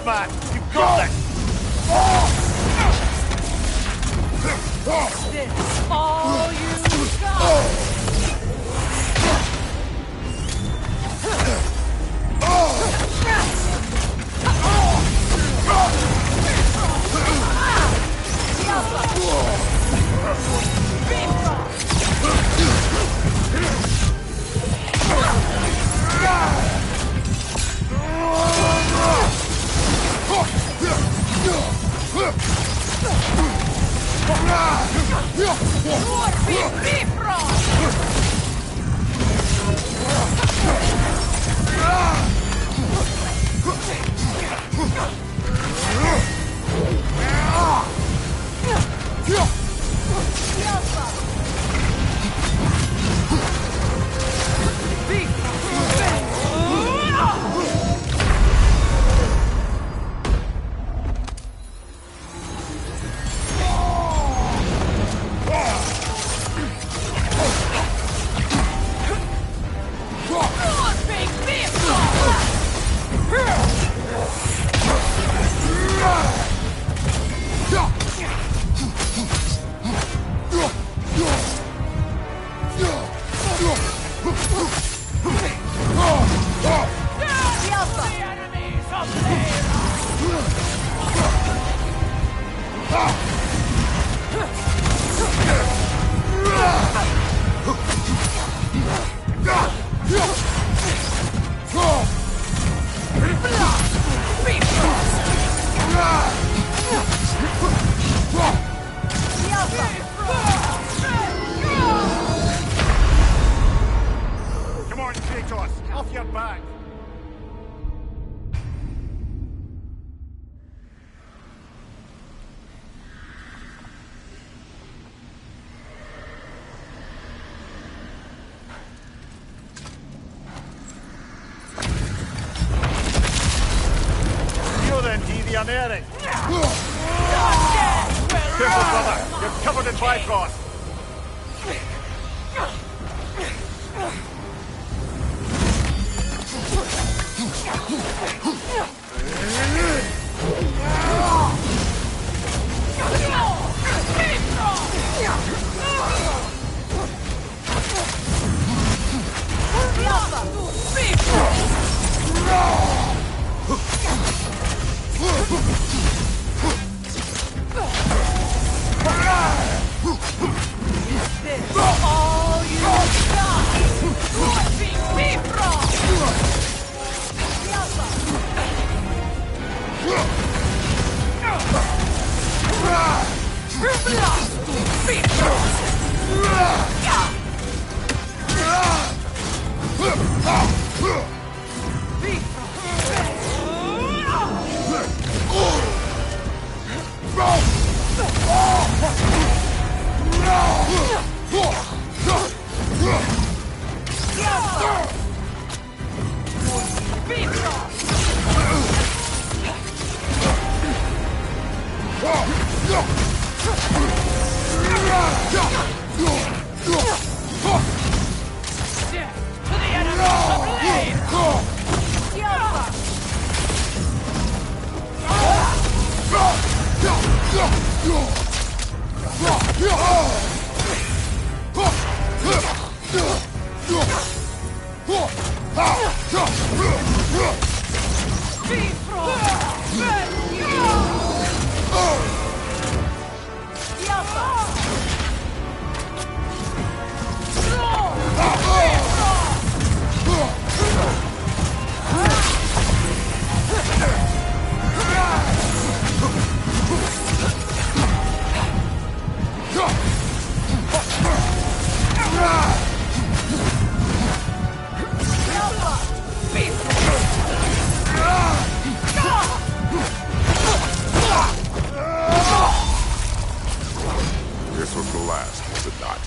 this, man! You've got this! This all you got! Come on, Kratos! Off your back! You then, deviant. Careful, brother! You're covered in Bifrost! All you got! This was the last, was it not?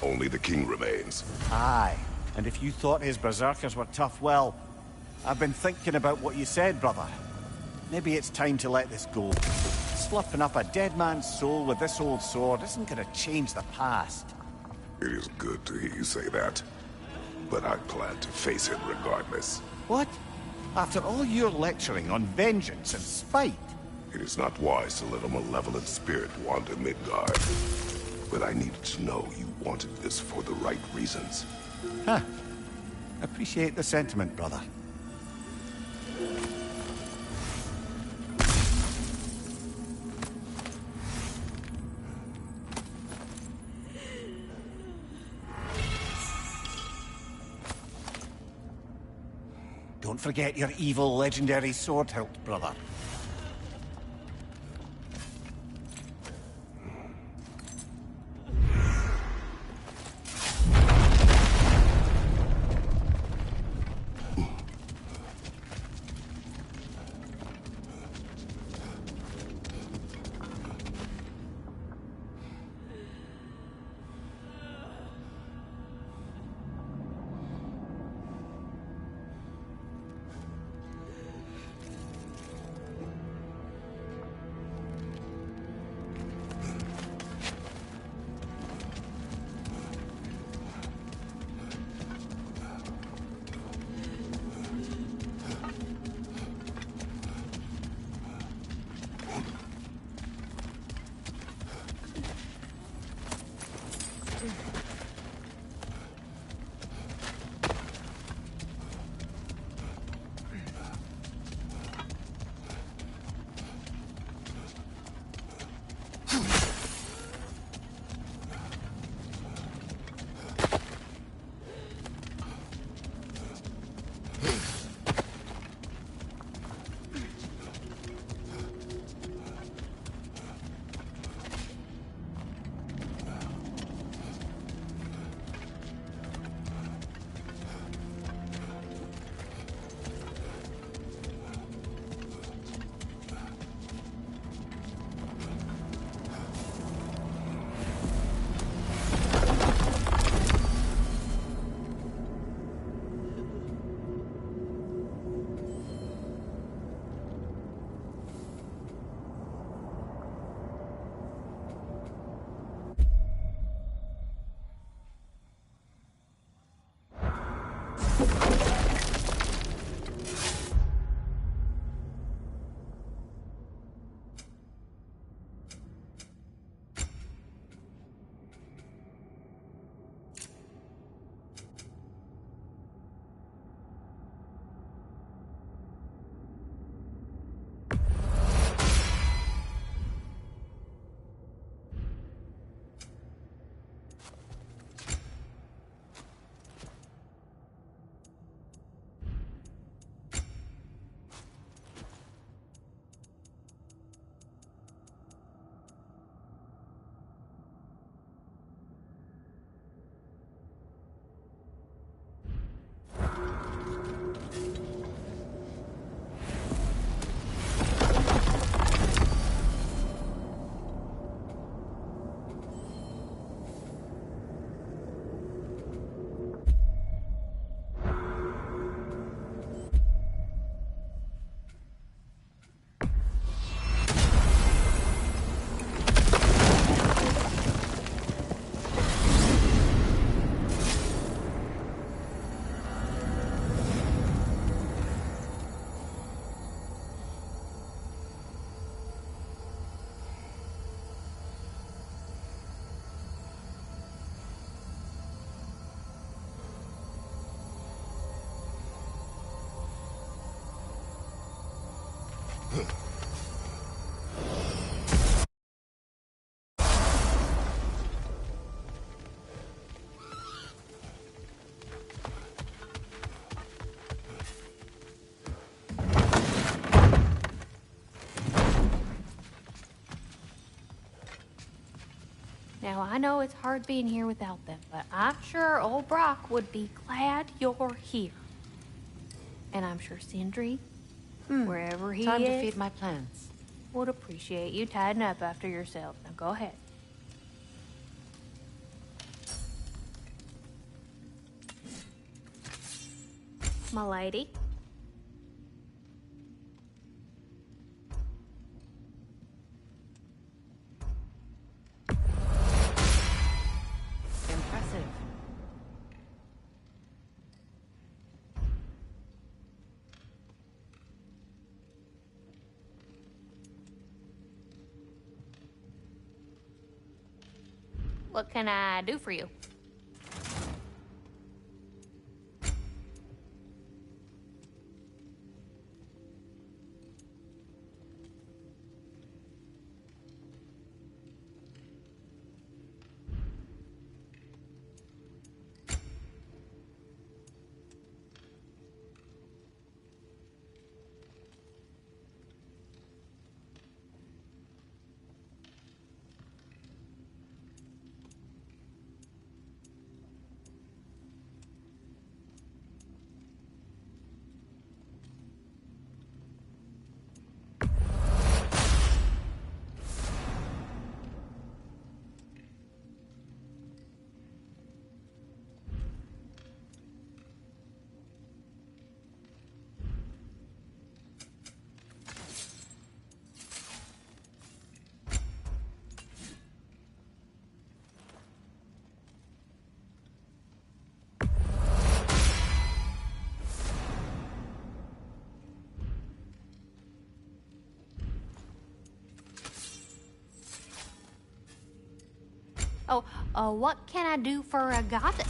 Only the king remains. Aye, and if you thought his berserkers were tough, well, I've been thinking about what you said, brother. Maybe it's time to let this go. Slurping up a dead man's soul with this old sword isn't gonna change the past. It is good to hear you say that. But I plan to face him regardless. What? After all your lecturing on vengeance and spite. It is not wise to let a malevolent spirit wander Midgard. But I needed to know you wanted this for the right reasons. Huh. Appreciate the sentiment, brother. Don't forget your evil legendary sword hilt, brother. Now, I know it's hard being here without them, but I'm sure old Brock would be glad you're here. And I'm sure Sindri, wherever he Time is, to feed my plants. would appreciate you tidying up after yourself. Now, go ahead. My lady. Impressive. What can I do for you? Oh, what can I do for a goddess?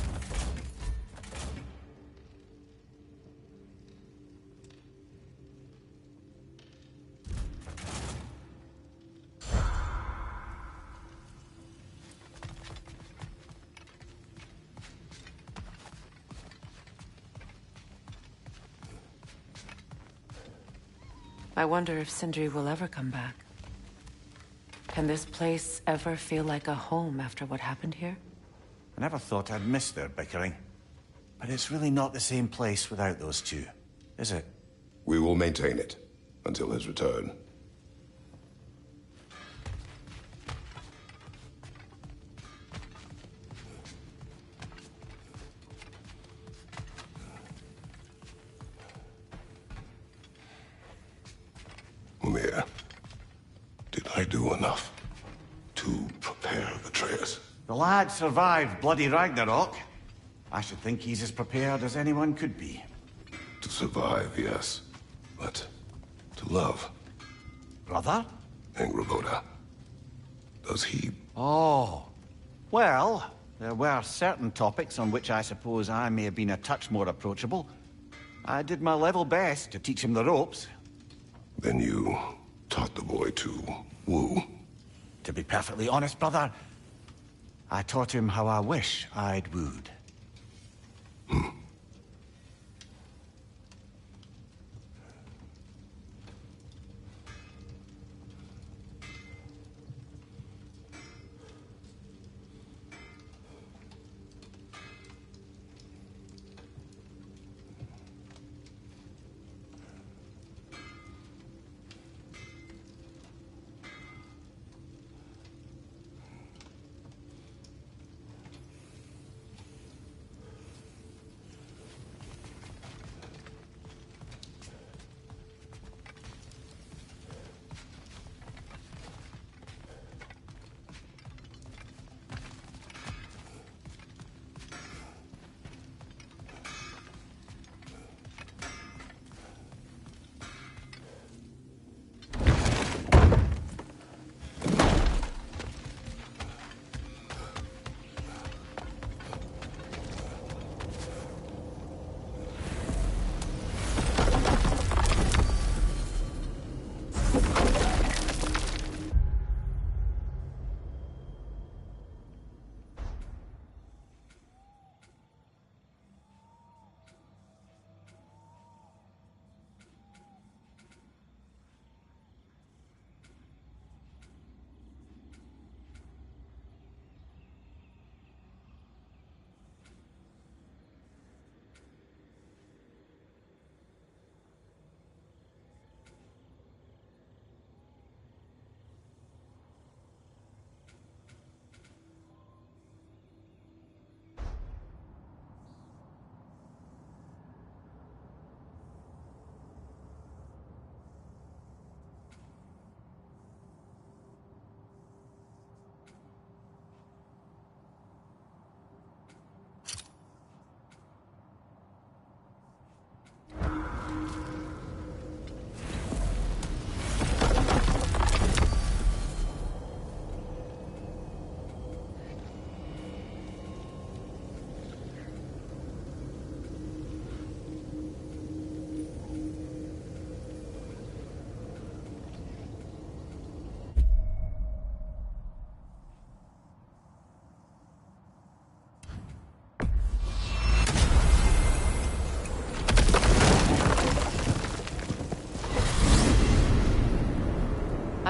I wonder if Sindri will ever come back. Can this place ever feel like a home after what happened here? I never thought I'd miss their bickering. But it's really not the same place without those two, is it? We will maintain it until his return. Mimir, did I do enough to prepare Atreus? The lad survived bloody Ragnarok. I should think he's as prepared as anyone could be. To survive, yes. But to love, Brother? Angrboda, does he... Oh. Well, there were certain topics on which I suppose I may have been a touch more approachable. I did my level best to teach him the ropes. Then you taught the boy to woo? To be perfectly honest, brother, I taught him how I wish I'd wooed.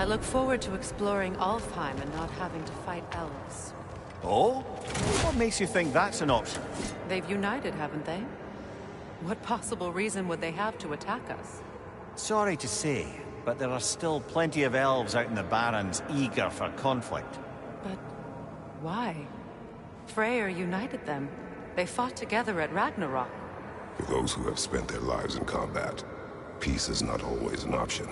look forward to exploring Alfheim and not having to fight elves. Oh? What makes you think that's an option? They've united, haven't they? What possible reason would they have to attack us? Sorry to say, but there are still plenty of elves out in the Barrens eager for conflict. But why? Freyr united them. They fought together at Ragnarok. For those who have spent their lives in combat, peace is not always an option.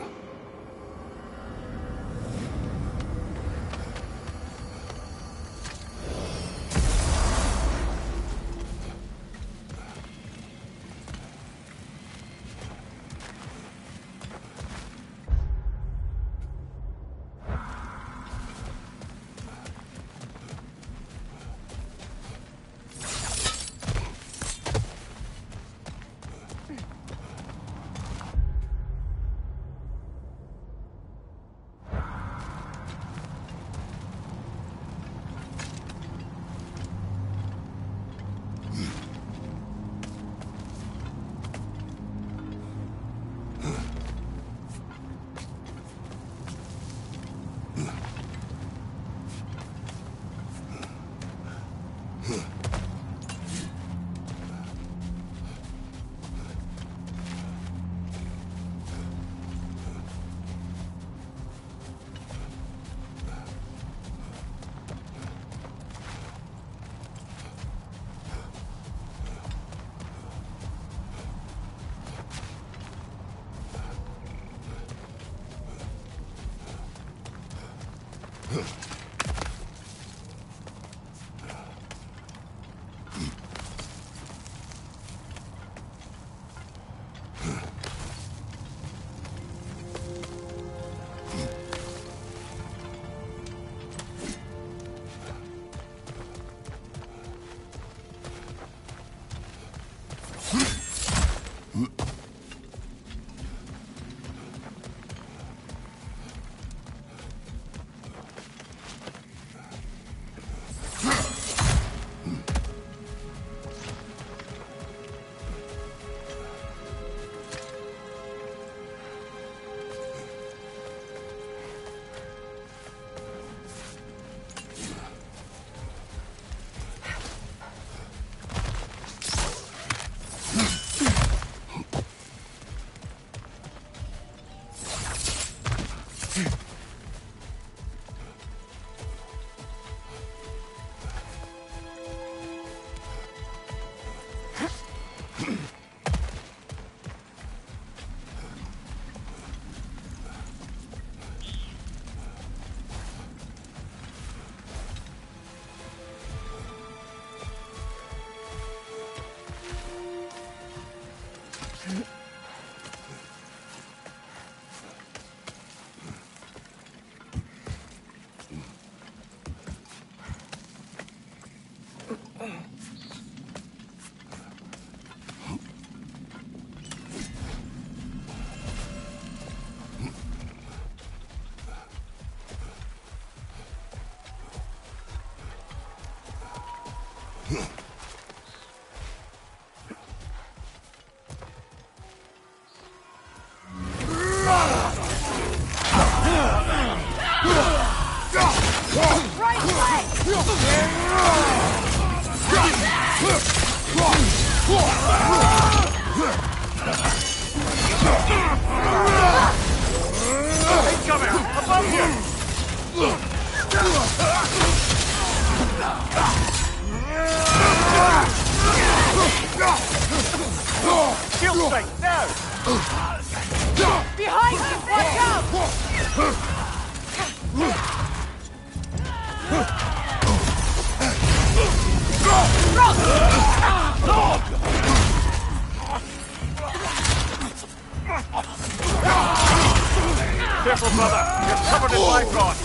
Careful, brother. You're covered in life rod.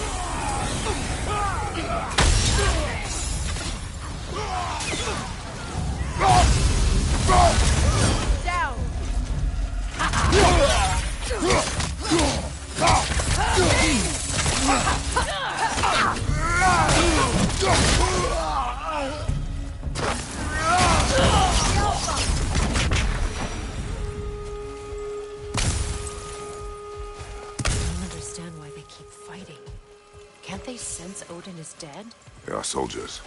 Down. Can't they sense Odin is dead? They are soldiers.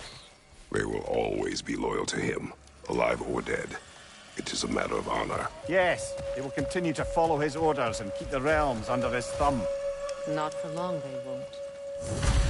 They will always be loyal to him, alive or dead. It is a matter of honor. Yes, they will continue to follow his orders and keep the realms under his thumb. Not for long, they won't.